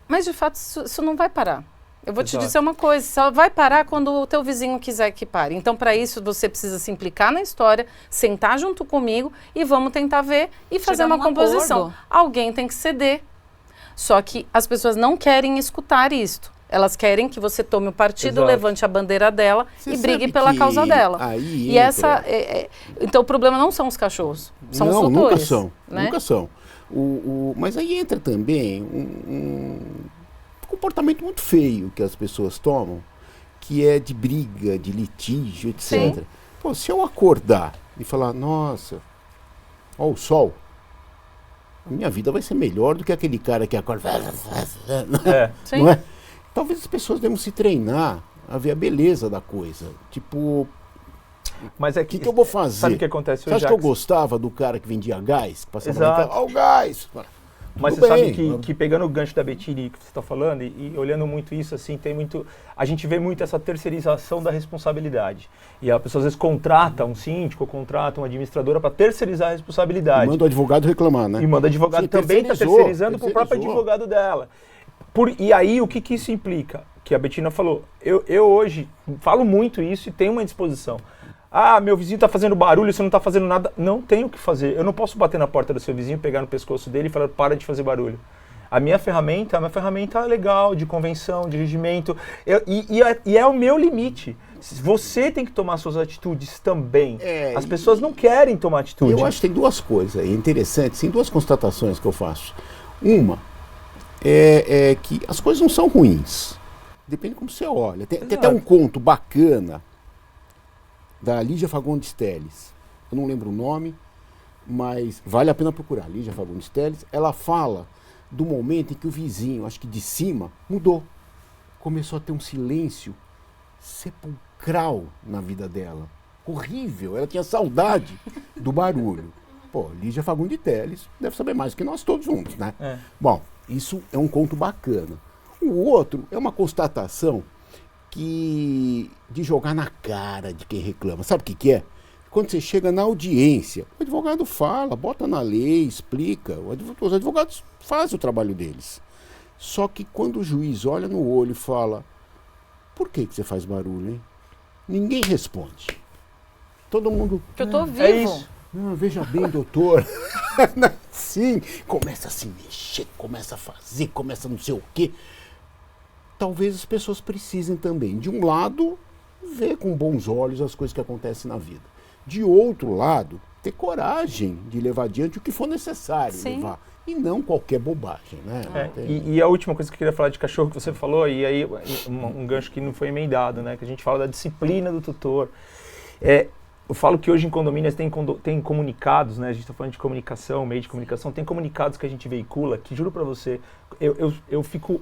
Mas de fato isso não vai parar. Eu vou te dizer uma coisa, só vai parar quando o teu vizinho quiser que pare. Então, para isso, você precisa se implicar na história, sentar junto comigo e vamos tentar ver e fazer uma composição. Acordo. Alguém tem que ceder. Só que as pessoas não querem escutar isto. Elas querem que você tome o partido, levante a bandeira dela e brigue pela causa dela. Aí e então o problema não são os cachorros, são os tutores. Nunca são, né? nunca são. Mas aí entra também um comportamento muito feio que as pessoas tomam, que é de briga, de litígio, etc. Sim. Pô, se eu acordar e falar, nossa, ó o sol, a minha vida vai ser melhor do que aquele cara que acorda. Sim. Não é? Talvez as pessoas devem se treinar a ver a beleza da coisa. Tipo, mas o que eu vou fazer? Sabe o que acontece Você hoje? acha que eu gostava do cara que vendia gás? Que passava Exato. na casa, ó o gás! Mas Tudo você bem. sabe que pegando o gancho da Bettini que você está falando e olhando muito isso, assim, a gente vê muito essa terceirização da responsabilidade. E a pessoa às vezes contrata um síndico, contrata uma administradora para terceirizar a responsabilidade. E manda o advogado reclamar, né? E manda o advogado Sim, também está terceirizando para o próprio advogado dela. E aí o que isso implica? Que a Bettina falou, eu hoje falo muito isso e tenho uma disposição. Ah, meu vizinho está fazendo barulho, você não está fazendo nada. Não tenho o que fazer. Eu não posso bater na porta do seu vizinho, pegar no pescoço dele e falar, para de fazer barulho. A minha ferramenta é uma ferramenta legal, de convenção, de regimento. E é o meu limite. Você tem que tomar suas atitudes também. As pessoas não querem tomar atitude. Eu acho que tem duas coisas aí interessantes, tem duas constatações que eu faço. Uma é que as coisas não são ruins. Depende de como você olha. Tem até um conto bacana da Lígia Fagundes Telles. Eu não lembro o nome, mas vale a pena procurar. Lígia Fagundes Telles. Ela fala do momento em que o vizinho, acho que de cima, mudou. Começou a ter um silêncio sepulcral na vida dela. Horrível. Ela tinha saudade do barulho. Pô, Lígia Fagundes Telles deve saber mais que nós todos juntos, né? Bom, isso é um conto bacana. O outro é uma constatação de jogar na cara de quem reclama. Sabe o que é? Quando você chega na audiência, o advogado fala, bota na lei, explica. Os advogados fazem o trabalho deles. Só que quando o juiz olha no olho e fala, por que você faz barulho, hein? Ninguém responde. Todo mundo... Porque eu tô vivo. É isso. Não, veja bem, doutor. Sim, começa a se mexer, começa a fazer, começa não sei o quê. Talvez as pessoas precisem também, de um lado, ver com bons olhos as coisas que acontecem na vida. De outro lado, ter coragem de levar adiante o que for necessário levar. E não qualquer bobagem, né? E a última coisa que eu queria falar de cachorro que você falou, e aí um gancho que não foi emendado, né? Que a gente fala da disciplina do tutor. Eu falo que hoje em condomínios tem comunicados, né? A gente está falando de comunicação, meio de comunicação, tem comunicados que a gente veicula, que juro para você, eu fico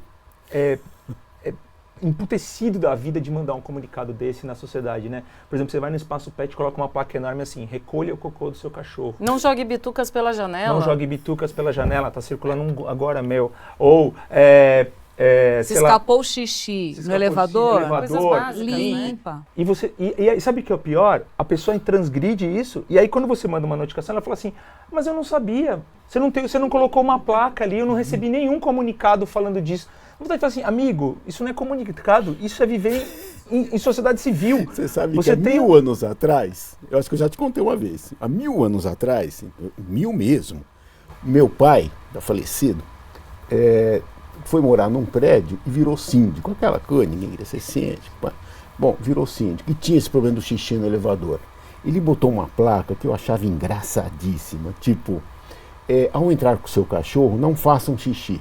emputecido da vida de mandar um comunicado desse na sociedade, né? Por exemplo, você vai no espaço pet e coloca uma placa enorme assim, recolha o cocô do seu cachorro. Não jogue bitucas pela janela. Não jogue bitucas pela janela, tá circulando agora, meu. Ou, Se escapou o xixi no elevador, coisas básicas, limpa. Né? E sabe o que é o pior? A pessoa transgride isso, e aí quando você manda uma notificação, ela fala assim, mas eu não sabia, você não colocou uma placa ali, eu não recebi nenhum comunicado falando disso. Você fala assim, amigo, isso não é comunicado, isso é viver em sociedade civil. Você sabe que há 1000 anos atrás, eu acho que eu já te contei uma vez, há 1000 anos atrás, 1000 mesmo, meu pai, já falecido, foi morar num prédio e virou síndico, aquela coisa, ninguém queria ser síndico. Bom, virou síndico e tinha esse problema do xixi no elevador. Ele botou uma placa que eu achava engraçadíssima, tipo, ao entrar com o seu cachorro, não faça um xixi.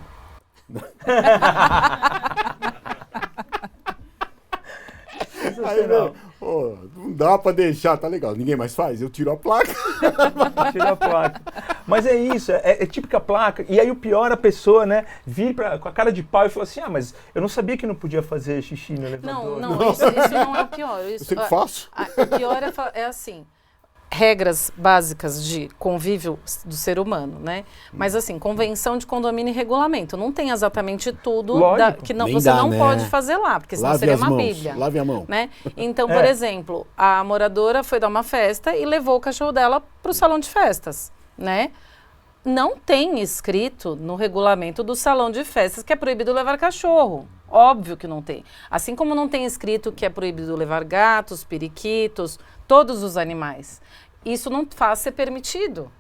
Aí, não dá pra deixar, tá legal, ninguém mais faz, eu tiro a placa. Tira a placa. Mas é isso, é típica placa. E aí o pior, a pessoa, né, vir com a cara de pau e falar assim, mas eu não sabia que não podia fazer xixi no elevador. Não, isso não é o pior. Eu sempre faço. O pior é assim, regras básicas de convívio do ser humano, né? Mas assim, convenção de condomínio e regulamento. Não tem exatamente tudo que você não pode fazer lá, porque senão seria uma bíblia. Lave a mão. Né? Então, por exemplo, a moradora foi dar uma festa e levou o cachorro dela para o salão de festas, né? Não tem escrito no regulamento do salão de festas que é proibido levar cachorro. Óbvio que não tem. Assim como não tem escrito que é proibido levar gatos, periquitos, todos os animais. Isso não faz ser permitido.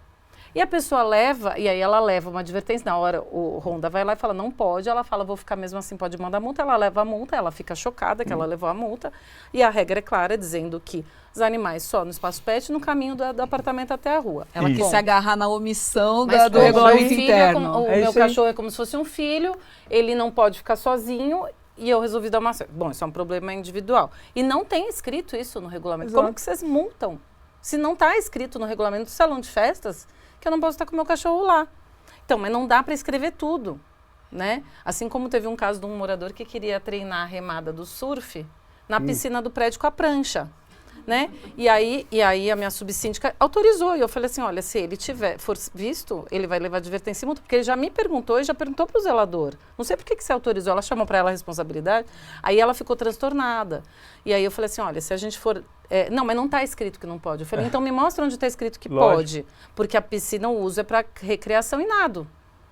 E a pessoa leva, e aí ela leva uma advertência, na hora o Honda vai lá e fala, não pode, ela fala, vou ficar mesmo assim, pode mandar multa, ela leva a multa, ela fica chocada que ela levou a multa, e a regra é clara, dizendo que os animais só no espaço pet, no caminho do apartamento até a rua. Ela quer se agarrar na omissão Mas do regulamento interno. O meu cachorro é como se fosse um filho, ele não pode ficar sozinho, e eu resolvi dar uma... Bom, isso é um problema individual. E não tem escrito isso no regulamento. Exato. Como que vocês multam? Se não está escrito no regulamento do salão de festas, que eu não posso estar com o meu cachorro lá. Então, mas não dá para escrever tudo, né? Assim como teve um caso de um morador que queria treinar a remada do surf na piscina do prédio com a prancha. né? E aí a minha subsíndica autorizou. E eu falei assim, olha, se ele for visto, ele vai levar advertência e multa, porque ele já me perguntou e já perguntou para o zelador. Não sei por que você autorizou. Ela chamou para ela a responsabilidade. Aí ela ficou transtornada. E aí eu falei assim, olha, se a gente for... não, mas não está escrito que não pode. Eu falei, então me mostra onde está escrito que pode. Porque a piscina, o uso é para recreação e nado.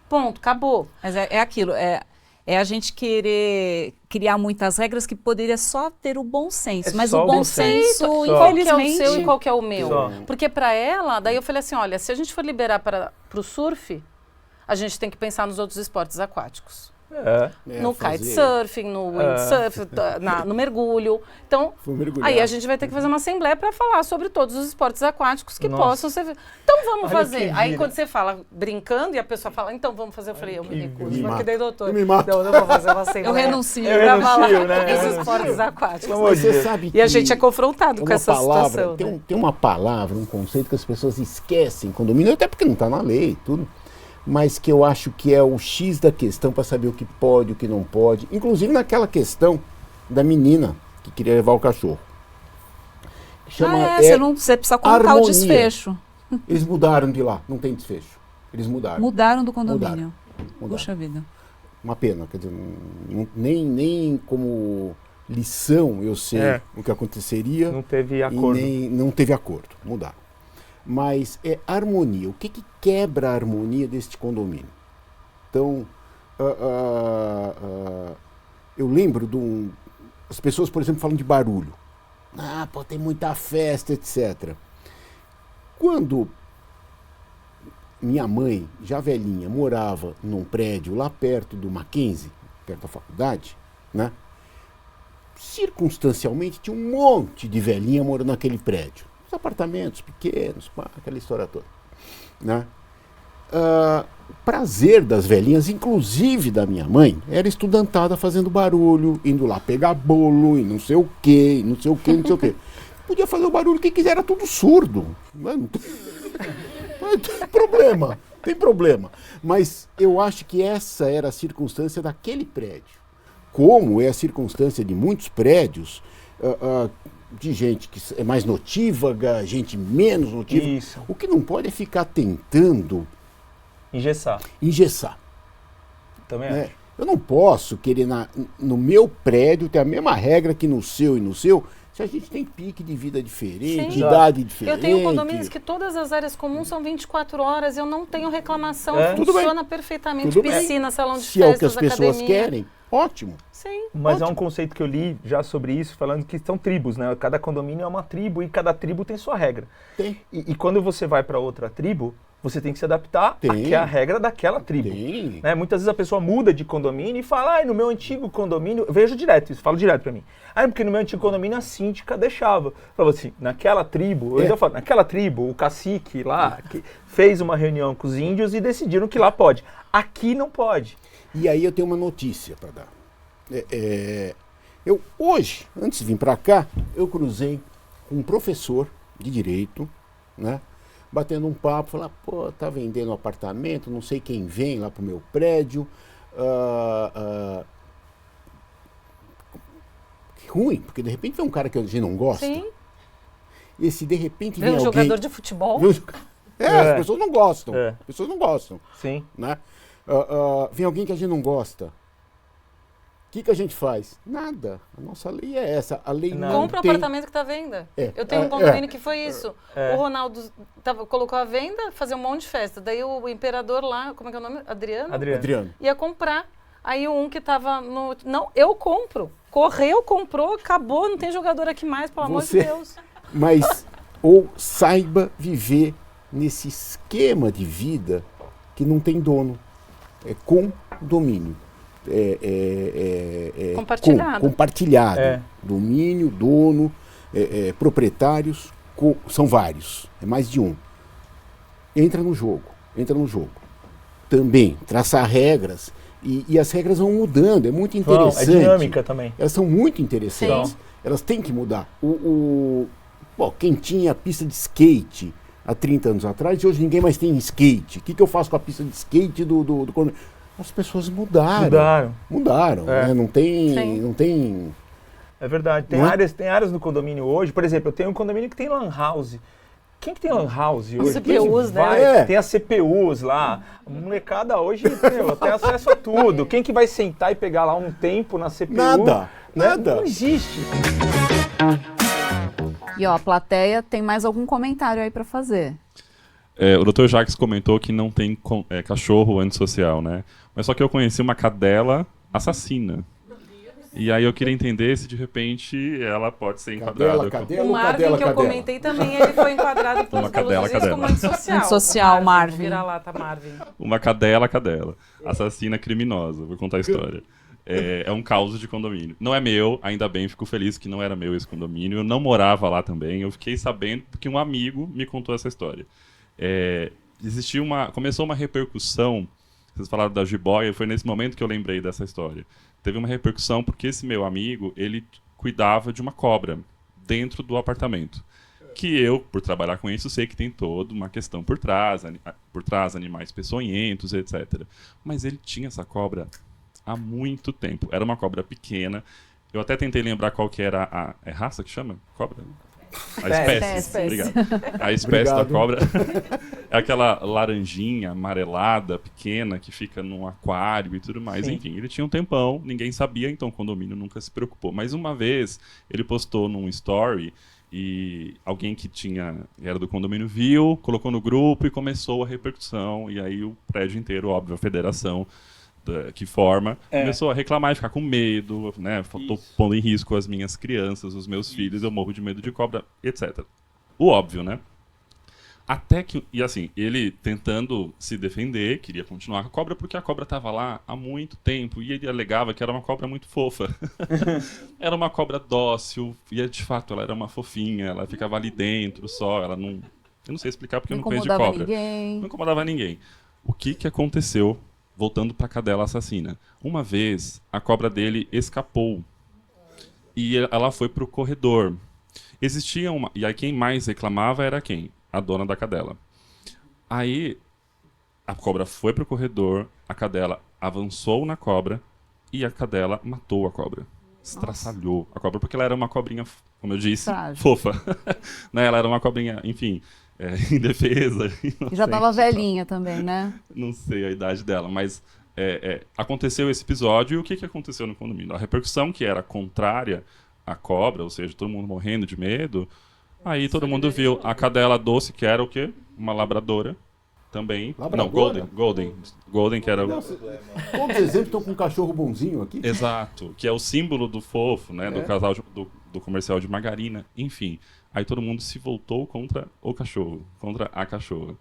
Ponto, acabou. Mas é aquilo, é a gente querer criar muitas regras que poderia só ter o bom senso. Mas o bom senso, infelizmente... Qual que é o seu e qual que é o meu? Só. Porque para ela, daí eu falei assim, olha, se a gente for liberar para o surf, a gente tem que pensar nos outros esportes aquáticos. No kitesurfing, no windsurf, no mergulho. Então, aí a gente vai ter que fazer uma assembleia para falar sobre todos os esportes aquáticos que possam ser... Então vamos fazer. Aí quando você fala brincando e a pessoa fala, então vamos fazer, eu falei, eu me recuso. Mas que daí, doutor? Eu me mato. Não vou fazer uma assembleia. Eu renuncio. Pra falar né? dos esportes aquáticos. Você sabe E a gente é confrontado com essa situação. Tem uma palavra, um conceito que as pessoas esquecem em condomínio, até porque não está na lei e tudo, mas que eu acho que é o X da questão para saber o que pode, o que não pode. Inclusive naquela questão da menina que queria levar o cachorro. Você precisa contar o desfecho. Eles mudaram de lá, não tem desfecho. Eles mudaram. Mudaram do condomínio. Mudaram. Puxa vida. Uma pena, quer dizer, nem como lição eu sei o que aconteceria. Não teve acordo. Não teve acordo, mudaram. Mas é harmonia. O que quebra a harmonia deste condomínio? Então, eu lembro as pessoas, por exemplo, falam de barulho. Tem muita festa, etc. Quando minha mãe, já velhinha, morava num prédio lá perto do Mackenzie, perto da faculdade, né? Circunstancialmente tinha um monte de velhinha morando naquele prédio. Os apartamentos pequenos, aquela história toda, né? O prazer das velhinhas, inclusive da minha mãe, era estudantada fazendo barulho, indo lá pegar bolo e não sei o quê, não sei o quê, não sei o quê. Podia fazer o barulho que quiser, era tudo surdo. Não tem problema. Mas eu acho que essa era a circunstância daquele prédio. Como é a circunstância de muitos prédios, de gente que é mais notívaga, gente menos notívaga. Isso. O que não pode é ficar tentando engessar. Também né? acho. Eu não posso querer no meu prédio ter a mesma regra que no seu e no seu, se a gente tem pique de vida diferente, idade diferente. Eu tenho condomínios que todas as áreas comuns são 24 horas, eu não tenho reclamação, funciona perfeitamente. Tudo Piscina, bem. salão de se festas, é o que as pessoas academia. querem, ótimo. Sim. Mas ótimo. é um conceito que eu li já sobre isso, falando que são tribos, né? Cada condomínio é uma tribo e cada tribo tem sua regra. Tem. E quando você vai para outra tribo, você tem que se adaptar à regra daquela tribo. Tem. Né? Muitas vezes a pessoa muda de condomínio e fala, no meu antigo condomínio, eu vejo direto isso, falo direto para mim. Porque no meu antigo condomínio a síndica deixava. Falava assim, naquela tribo, eu ainda falo, naquela tribo, o cacique lá, que fez uma reunião com os índios e decidiram que lá pode. Aqui não pode. E aí eu tenho uma notícia para dar. Eu hoje, antes de vir para cá, eu cruzei com um professor de direito, né? Batendo um papo, falar, tá vendendo um apartamento, não sei quem vem lá pro meu prédio. Ruim, porque de repente vem um cara que a gente não gosta. Sim. E se de repente vem vem um alguém... jogador de futebol. As pessoas não gostam. É. As pessoas não gostam. Sim. Né? Vem alguém que a gente não gosta. O que a gente faz? Nada. A nossa lei é essa. A lei não Compra um tem... apartamento que está à venda. É. Eu tenho um condomínio que foi isso. O Ronaldo colocou à venda, fazia um monte de festa. Daí o imperador lá, como é que é o nome? Adriano. Ia comprar. Aí um que estava no... Não, eu compro. Correu, comprou, acabou, não tem jogador aqui mais, pelo amor de Deus. Mas, ou saiba viver nesse esquema de vida que não tem dono. É condomínio. Compartilhado. Domínio, dono, proprietários, são vários, é mais de um. Entra no jogo. Também, traçar regras, e as regras vão mudando, é muito interessante. É dinâmica também. Elas são muito interessantes, Sim. Elas têm que mudar. Quem tinha pista de skate há 30 anos atrás, hoje ninguém mais tem skate. O que eu faço com a pista de skate do As pessoas mudaram. Né? Não tem É verdade. Tem áreas no condomínio hoje, por exemplo, eu tenho um condomínio que tem lan house. Quem que tem lan house hoje? CPUs, né? Tem as CPUs lá. A molecada hoje tem acesso a tudo. Quem que vai sentar e pegar lá um tempo na CPU? Nada. Não existe. E ó, a plateia tem mais algum comentário aí para fazer? O Dr. Jacques comentou que não tem cachorro antissocial, né? Mas só que eu conheci uma cadela assassina. E aí eu queria entender se de repente ela pode ser enquadrada. O Marvin que eu comentei também, ele foi enquadrado por como antissocial. Antissocial, Marvin. Vira lá, tá, Marvin. Uma cadela, assassina criminosa. Vou contar a história. É um caos de condomínio. Não é meu, ainda bem, fico feliz que não era meu esse condomínio. Eu não morava lá também. Eu fiquei sabendo porque um amigo me contou essa história. Começou uma repercussão. Vocês falaram da jiboia, foi nesse momento que eu lembrei dessa história. Teve uma repercussão porque esse meu amigo, ele cuidava de uma cobra dentro do apartamento. Que eu, por trabalhar com isso, sei que tem toda uma questão por trás, animais peçonhentos, etc. Mas ele tinha essa cobra há muito tempo. Era uma cobra pequena. Eu até tentei lembrar qual que era a raça que chama? Cobra? A espécie. Obrigado. A espécie da cobra é aquela laranjinha amarelada, pequena, que fica num aquário e tudo mais. Sim. Enfim, ele tinha um tempão, ninguém sabia, então o condomínio nunca se preocupou. Mas uma vez, ele postou num story e alguém que era do condomínio viu, colocou no grupo e começou a repercussão. E aí o prédio inteiro, óbvio, a federação que forma, começou a reclamar e ficar com medo, né? Tô pondo em risco as minhas crianças, os meus filhos, eu morro de medo de cobra, etc. O óbvio, né? Até que, e assim, ele tentando se defender, queria continuar com a cobra, porque a cobra estava lá há muito tempo, e ele alegava que era uma cobra muito fofa. Era uma cobra dócil, e de fato ela era uma fofinha, ela ficava ali dentro só, ela não... Eu não sei explicar porque eu não conheço de cobra. Não incomodava ninguém. O que aconteceu? Voltando para a cadela assassina. Uma vez, a cobra dele escapou. E ela foi para o corredor. Existia uma... E aí quem mais reclamava era quem? A dona da cadela. Aí, a cobra foi para o corredor, a cadela avançou na cobra e a cadela matou a cobra. Estraçalhou a cobra, porque ela era uma cobrinha, como eu disse, fofa. Né? Ela era uma cobrinha, enfim... indefesa. E já estava velhinha também, né? Não sei a idade dela, mas aconteceu esse episódio e o que aconteceu no condomínio? A repercussão que era contrária à cobra, ou seja, todo mundo morrendo de medo, aí todo mundo viu a cadela doce, que era o quê? Uma labradora também. Labradora? Não, Golden, que era... Todos os exemplos estão com um cachorro bonzinho aqui. Exato, que é o símbolo do fofo, né? Do casal, do comercial de margarina, enfim... Aí todo mundo se voltou contra o cachorro, contra a cachorra.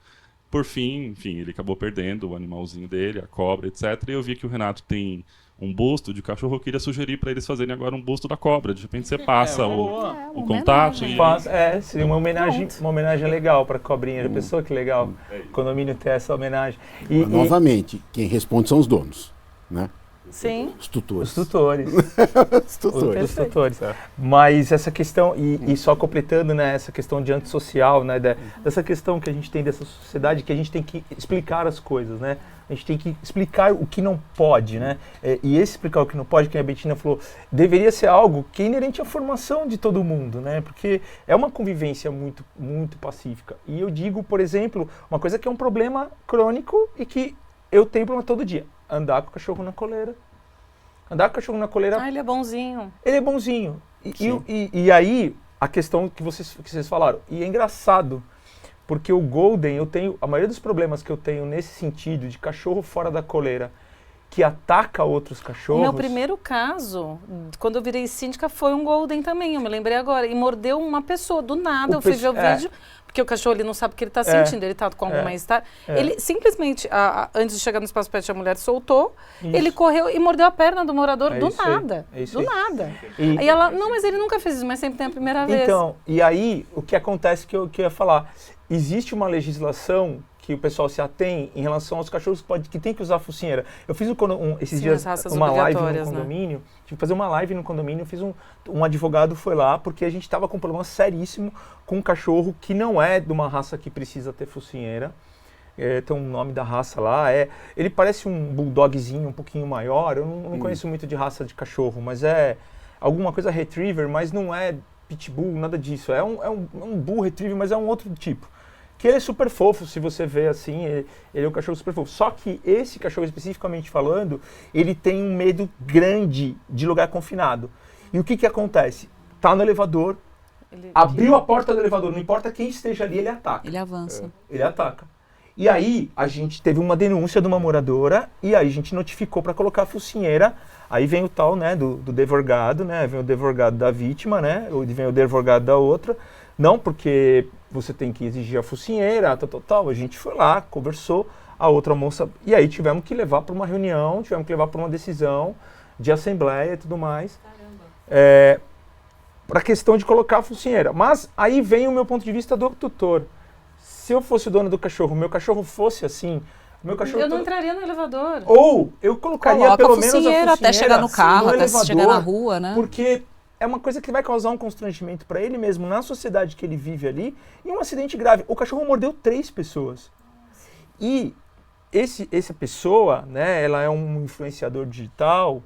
Por fim, enfim, ele acabou perdendo o animalzinho dele, a cobra, etc. E eu vi que o Renato tem um busto de cachorro. Eu queria sugerir para eles fazerem agora um busto da cobra. De repente você passa o contato. Seria uma homenagem legal para a cobrinha. Já pensou que legal? O condomínio ter essa homenagem. Novamente, quem responde são os donos, né? Sim. Os tutores. Os tutores. Mas essa questão, e só completando, né, essa questão de antissocial, né, dessa questão que a gente tem dessa sociedade, que a gente tem que explicar as coisas, né? A gente tem que explicar o que não pode, né? E esse explicar o que não pode, que a Bettina falou, deveria ser algo que é inerente à formação de todo mundo, né? Porque é uma convivência muito, muito pacífica. E eu digo, por exemplo, uma coisa que é um problema crônico e que eu tenho problema todo dia. Andar com o cachorro na coleira. Andar com o cachorro na coleira... ele é bonzinho. Ele é bonzinho. E aí, a questão que vocês falaram. E é engraçado, porque o Golden, a maioria dos problemas que eu tenho nesse sentido, de cachorro fora da coleira, que ataca outros cachorros... O meu primeiro caso, quando eu virei síndica, foi um Golden também, eu me lembrei agora. E mordeu uma pessoa, do nada. Eu fui ver o vídeo... Porque o cachorro ele não sabe o que ele está sentindo, ele está com algum mal-estar. Ele simplesmente, antes de chegar no espaço pet, a mulher soltou, ele correu e mordeu a perna do morador do nada. Do nada. Aí ela, não, mas ele nunca fez isso, mas sempre tem a primeira vez. Então, e aí, o que acontece que eu ia falar, existe uma legislação que o pessoal se atém em relação aos cachorros que tem que usar focinheira. Eu fiz esses dias uma live no condomínio, tive que fazer uma live no condomínio, um advogado foi lá porque a gente estava com um problema seríssimo com um cachorro que não é de uma raça que precisa ter focinheira. Tem um nome da raça lá, ele parece um bulldogzinho um pouquinho maior, eu não conheço muito de raça de cachorro, mas é alguma coisa retriever, mas não é pitbull, nada disso. É um bull retriever, mas é um outro tipo. Que ele é super fofo, se você vê assim, ele é um cachorro super fofo. Só que esse cachorro, especificamente falando, ele tem um medo grande de lugar confinado. E o que acontece? Tá no elevador, abriu a porta do elevador, não importa quem esteja ali, ele ataca. Ele avança. Ele ataca. E aí, a gente teve uma denúncia de uma moradora, e aí a gente notificou para colocar a focinheira. Aí vem o tal, né, do devorgado, né, vem o devorgado da vítima, né, ou vem o devorgado da outra. Não porque você tem que exigir a focinheira, tal. A gente foi lá, conversou, a outra moça... E aí tivemos que levar para uma reunião, tivemos que levar para uma decisão de assembleia e tudo mais. Para a questão de colocar a focinheira. Mas aí vem o meu ponto de vista do tutor. Se eu fosse o dono do cachorro, meu cachorro fosse assim... Meu cachorro eu não entraria no elevador. Ou eu colocaria pelo menos a focinheira até chegar no carro, no até elevador, chegar na rua, né? Porque é uma coisa que vai causar um constrangimento para ele mesmo, na sociedade que ele vive ali, e um acidente grave. O cachorro mordeu 3 pessoas. E essa pessoa, né, ela é um influenciador digital,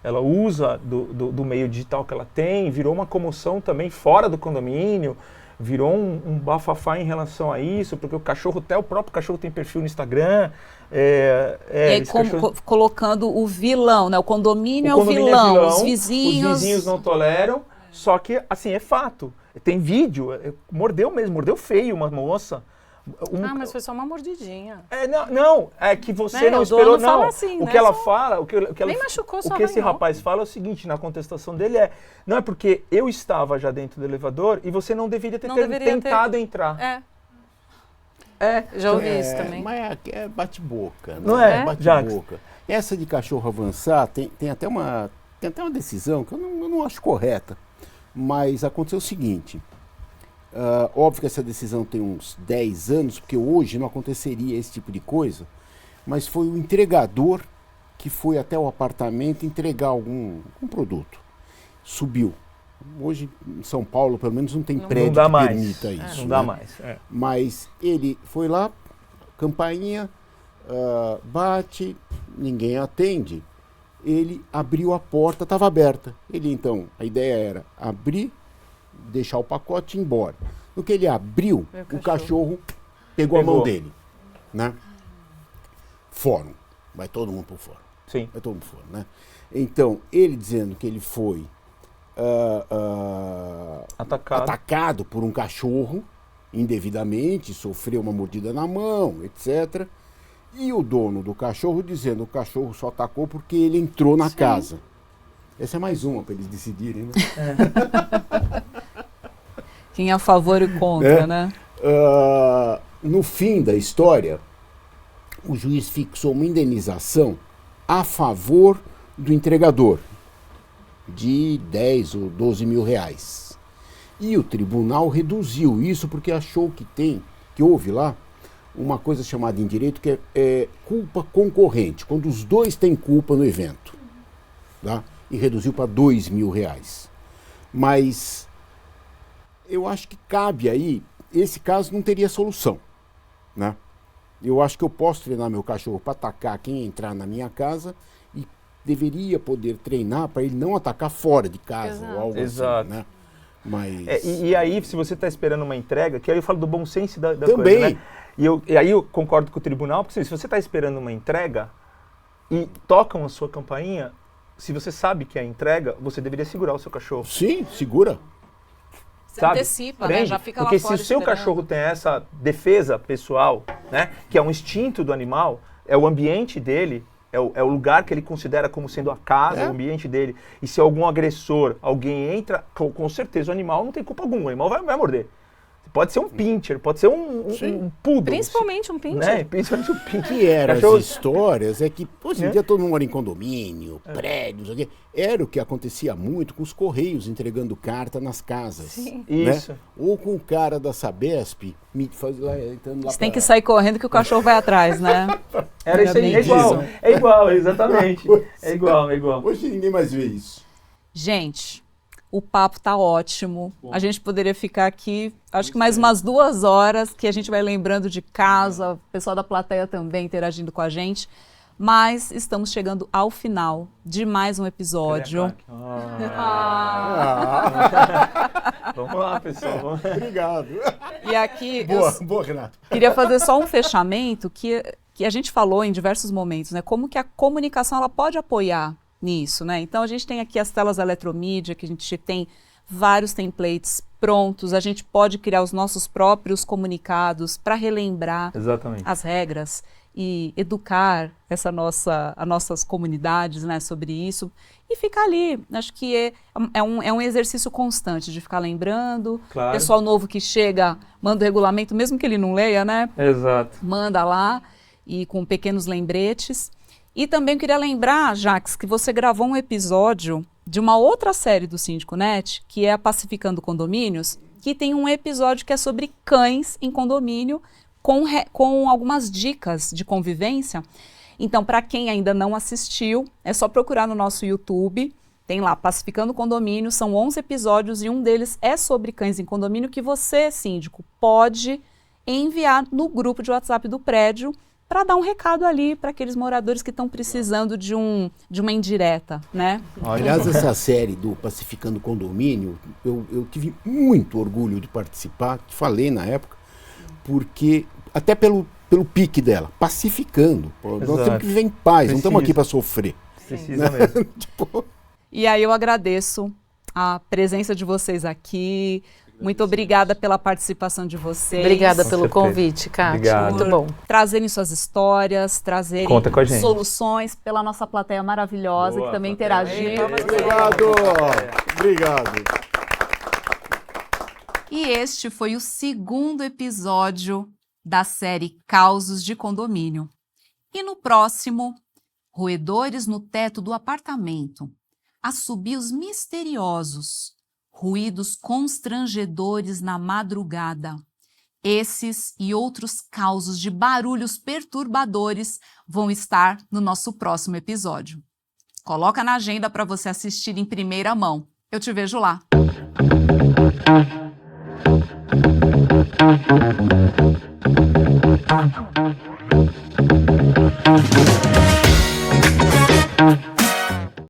ela usa do meio digital que ela tem, virou uma comoção também fora do condomínio, virou um bafafá em relação a isso, porque até o próprio cachorro tem perfil no Instagram. E aí colocando o vilão, né? O condomínio é o vilão, os vizinhos não toleram, só que, assim, é fato. Tem vídeo, mordeu mesmo, mordeu feio uma moça. Mas foi só uma mordidinha. Não, é que você não esperou, não. Fala assim, o que ela fala, o que machucou, o que esse rapaz fala é o seguinte, na contestação dele não é porque eu estava já dentro do elevador e você não deveria ter tentado entrar. Já ouvi isso também. Mas é bate-boca. Né? Não é? Bate-boca. Essa de cachorro avançar, tem até uma decisão que eu não acho correta, mas aconteceu o seguinte... óbvio que essa decisão tem uns 10 anos, porque hoje não aconteceria esse tipo de coisa, mas foi o entregador que foi até o apartamento entregar algum produto. Subiu. Hoje, em São Paulo, pelo menos, não tem prédio que permita isso. Não dá mais. Mas ele foi lá, campainha, bate, ninguém atende. Ele abriu a porta, estava aberta. Então, a ideia era abrir, deixar o pacote e ir embora. No que ele abriu, o cachorro pegou a mão dele. Né? Fórum. Vai todo mundo pro fórum. Sim. Vai todo mundo pro fórum, né? Então, ele dizendo que ele foi atacado por um cachorro indevidamente, sofreu uma mordida na mão, etc. E o dono do cachorro dizendo que o cachorro só atacou porque ele entrou na casa. Essa é mais uma para eles decidirem, né? Quem é a favor e contra, né? No fim da história, o juiz fixou uma indenização a favor do entregador de 10 ou 12 mil reais. E o tribunal reduziu isso porque achou que houve lá uma coisa chamada em direito que é culpa concorrente, quando os dois têm culpa no evento. Tá? E reduziu para 2 mil reais. Mas eu acho que cabe aí, esse caso não teria solução. Né? Eu acho que eu posso treinar meu cachorro para atacar quem entrar na minha casa e deveria poder treinar para ele não atacar fora de casa ou algo assim. Né? Mas... E aí, se você está esperando uma entrega, que aí eu falo do bom senso da também. Coisa, né? E aí eu concordo com o tribunal, porque se você está esperando uma entrega e tocam a sua campainha, se você sabe que é a entrega, você deveria segurar o seu cachorro. Sim, segura. Você antecipa, né? Já fica porque lá fora se o seu esperando. cachorro tem essa defesa pessoal, né, que é um instinto do animal, é o ambiente dele, é o lugar que ele considera como sendo a casa, o ambiente dele. E se algum agressor, alguém entra, com certeza o animal não tem culpa alguma, o animal vai morder. Pode ser um pincher, pode ser um poodle. Principalmente um pincher. Né? Principalmente um pincher. Que eram as histórias, é que hoje em dia todo mundo mora em condomínio, prédios, não sei o quê. Era o que acontecia muito com os Correios entregando carta nas casas. Sim. Né? Isso. Ou com o cara da Sabesp entrando lá. Você tem que sair correndo que o cachorro vai atrás, né? Era isso aí, é igual, exatamente. É igual. Hoje ninguém mais vê isso. Gente, o papo tá ótimo. Bom. A gente poderia ficar aqui, acho que mais umas 2 horas, que a gente vai lembrando de casa, o pessoal da plateia também interagindo com a gente. Mas estamos chegando ao final de mais um episódio. Vamos lá, pessoal. Obrigado. E aqui Boa, Renato. queria fazer só um fechamento que a gente falou em diversos momentos, né? Como que a comunicação ela pode apoiar nisso, né? Então a gente tem aqui as telas eletromídia, que a gente tem vários templates prontos, a gente pode criar os nossos próprios comunicados para relembrar Exatamente. as regras e educar as nossas comunidades, né, sobre isso e ficar ali. Acho que é um exercício constante de ficar lembrando. Claro. Pessoal novo que chega, manda o regulamento, mesmo que ele não leia, né? Exato. Manda lá e com pequenos lembretes. E também queria lembrar, Jax, que você gravou um episódio de uma outra série do Síndico Net, que é a Pacificando Condomínios, que tem um episódio que é sobre cães em condomínio, com algumas dicas de convivência. Então, para quem ainda não assistiu, é só procurar no nosso YouTube, tem lá Pacificando Condomínio, são 11 episódios e um deles é sobre cães em condomínio que você, síndico, pode enviar no grupo de WhatsApp do prédio para dar um recado ali para aqueles moradores que estão precisando de uma indireta, né? Aliás, essa série do Pacificando Condomínio, eu tive muito orgulho de participar, falei na época, porque até pelo pique dela, pacificando. Pô, nós temos que viver em paz, não estamos aqui para sofrer. Precisa mesmo. Tipo... E aí eu agradeço a presença de vocês aqui. Muito obrigada pela participação de vocês. Obrigada pelo convite, Kátia. Obrigado. Muito bom. Trazerem suas histórias, trazerem Conta com a gente. soluções. Pela nossa plateia maravilhosa, Boa, que também plateia. interagiu. Obrigado. E este foi o segundo episódio da série Causos de Condomínio. E no próximo, roedores no teto do apartamento, assobios misteriosos, ruídos constrangedores na madrugada. Esses e outros causos de barulhos perturbadores vão estar no nosso próximo episódio. Coloca na agenda para você assistir em primeira mão. Eu te vejo lá.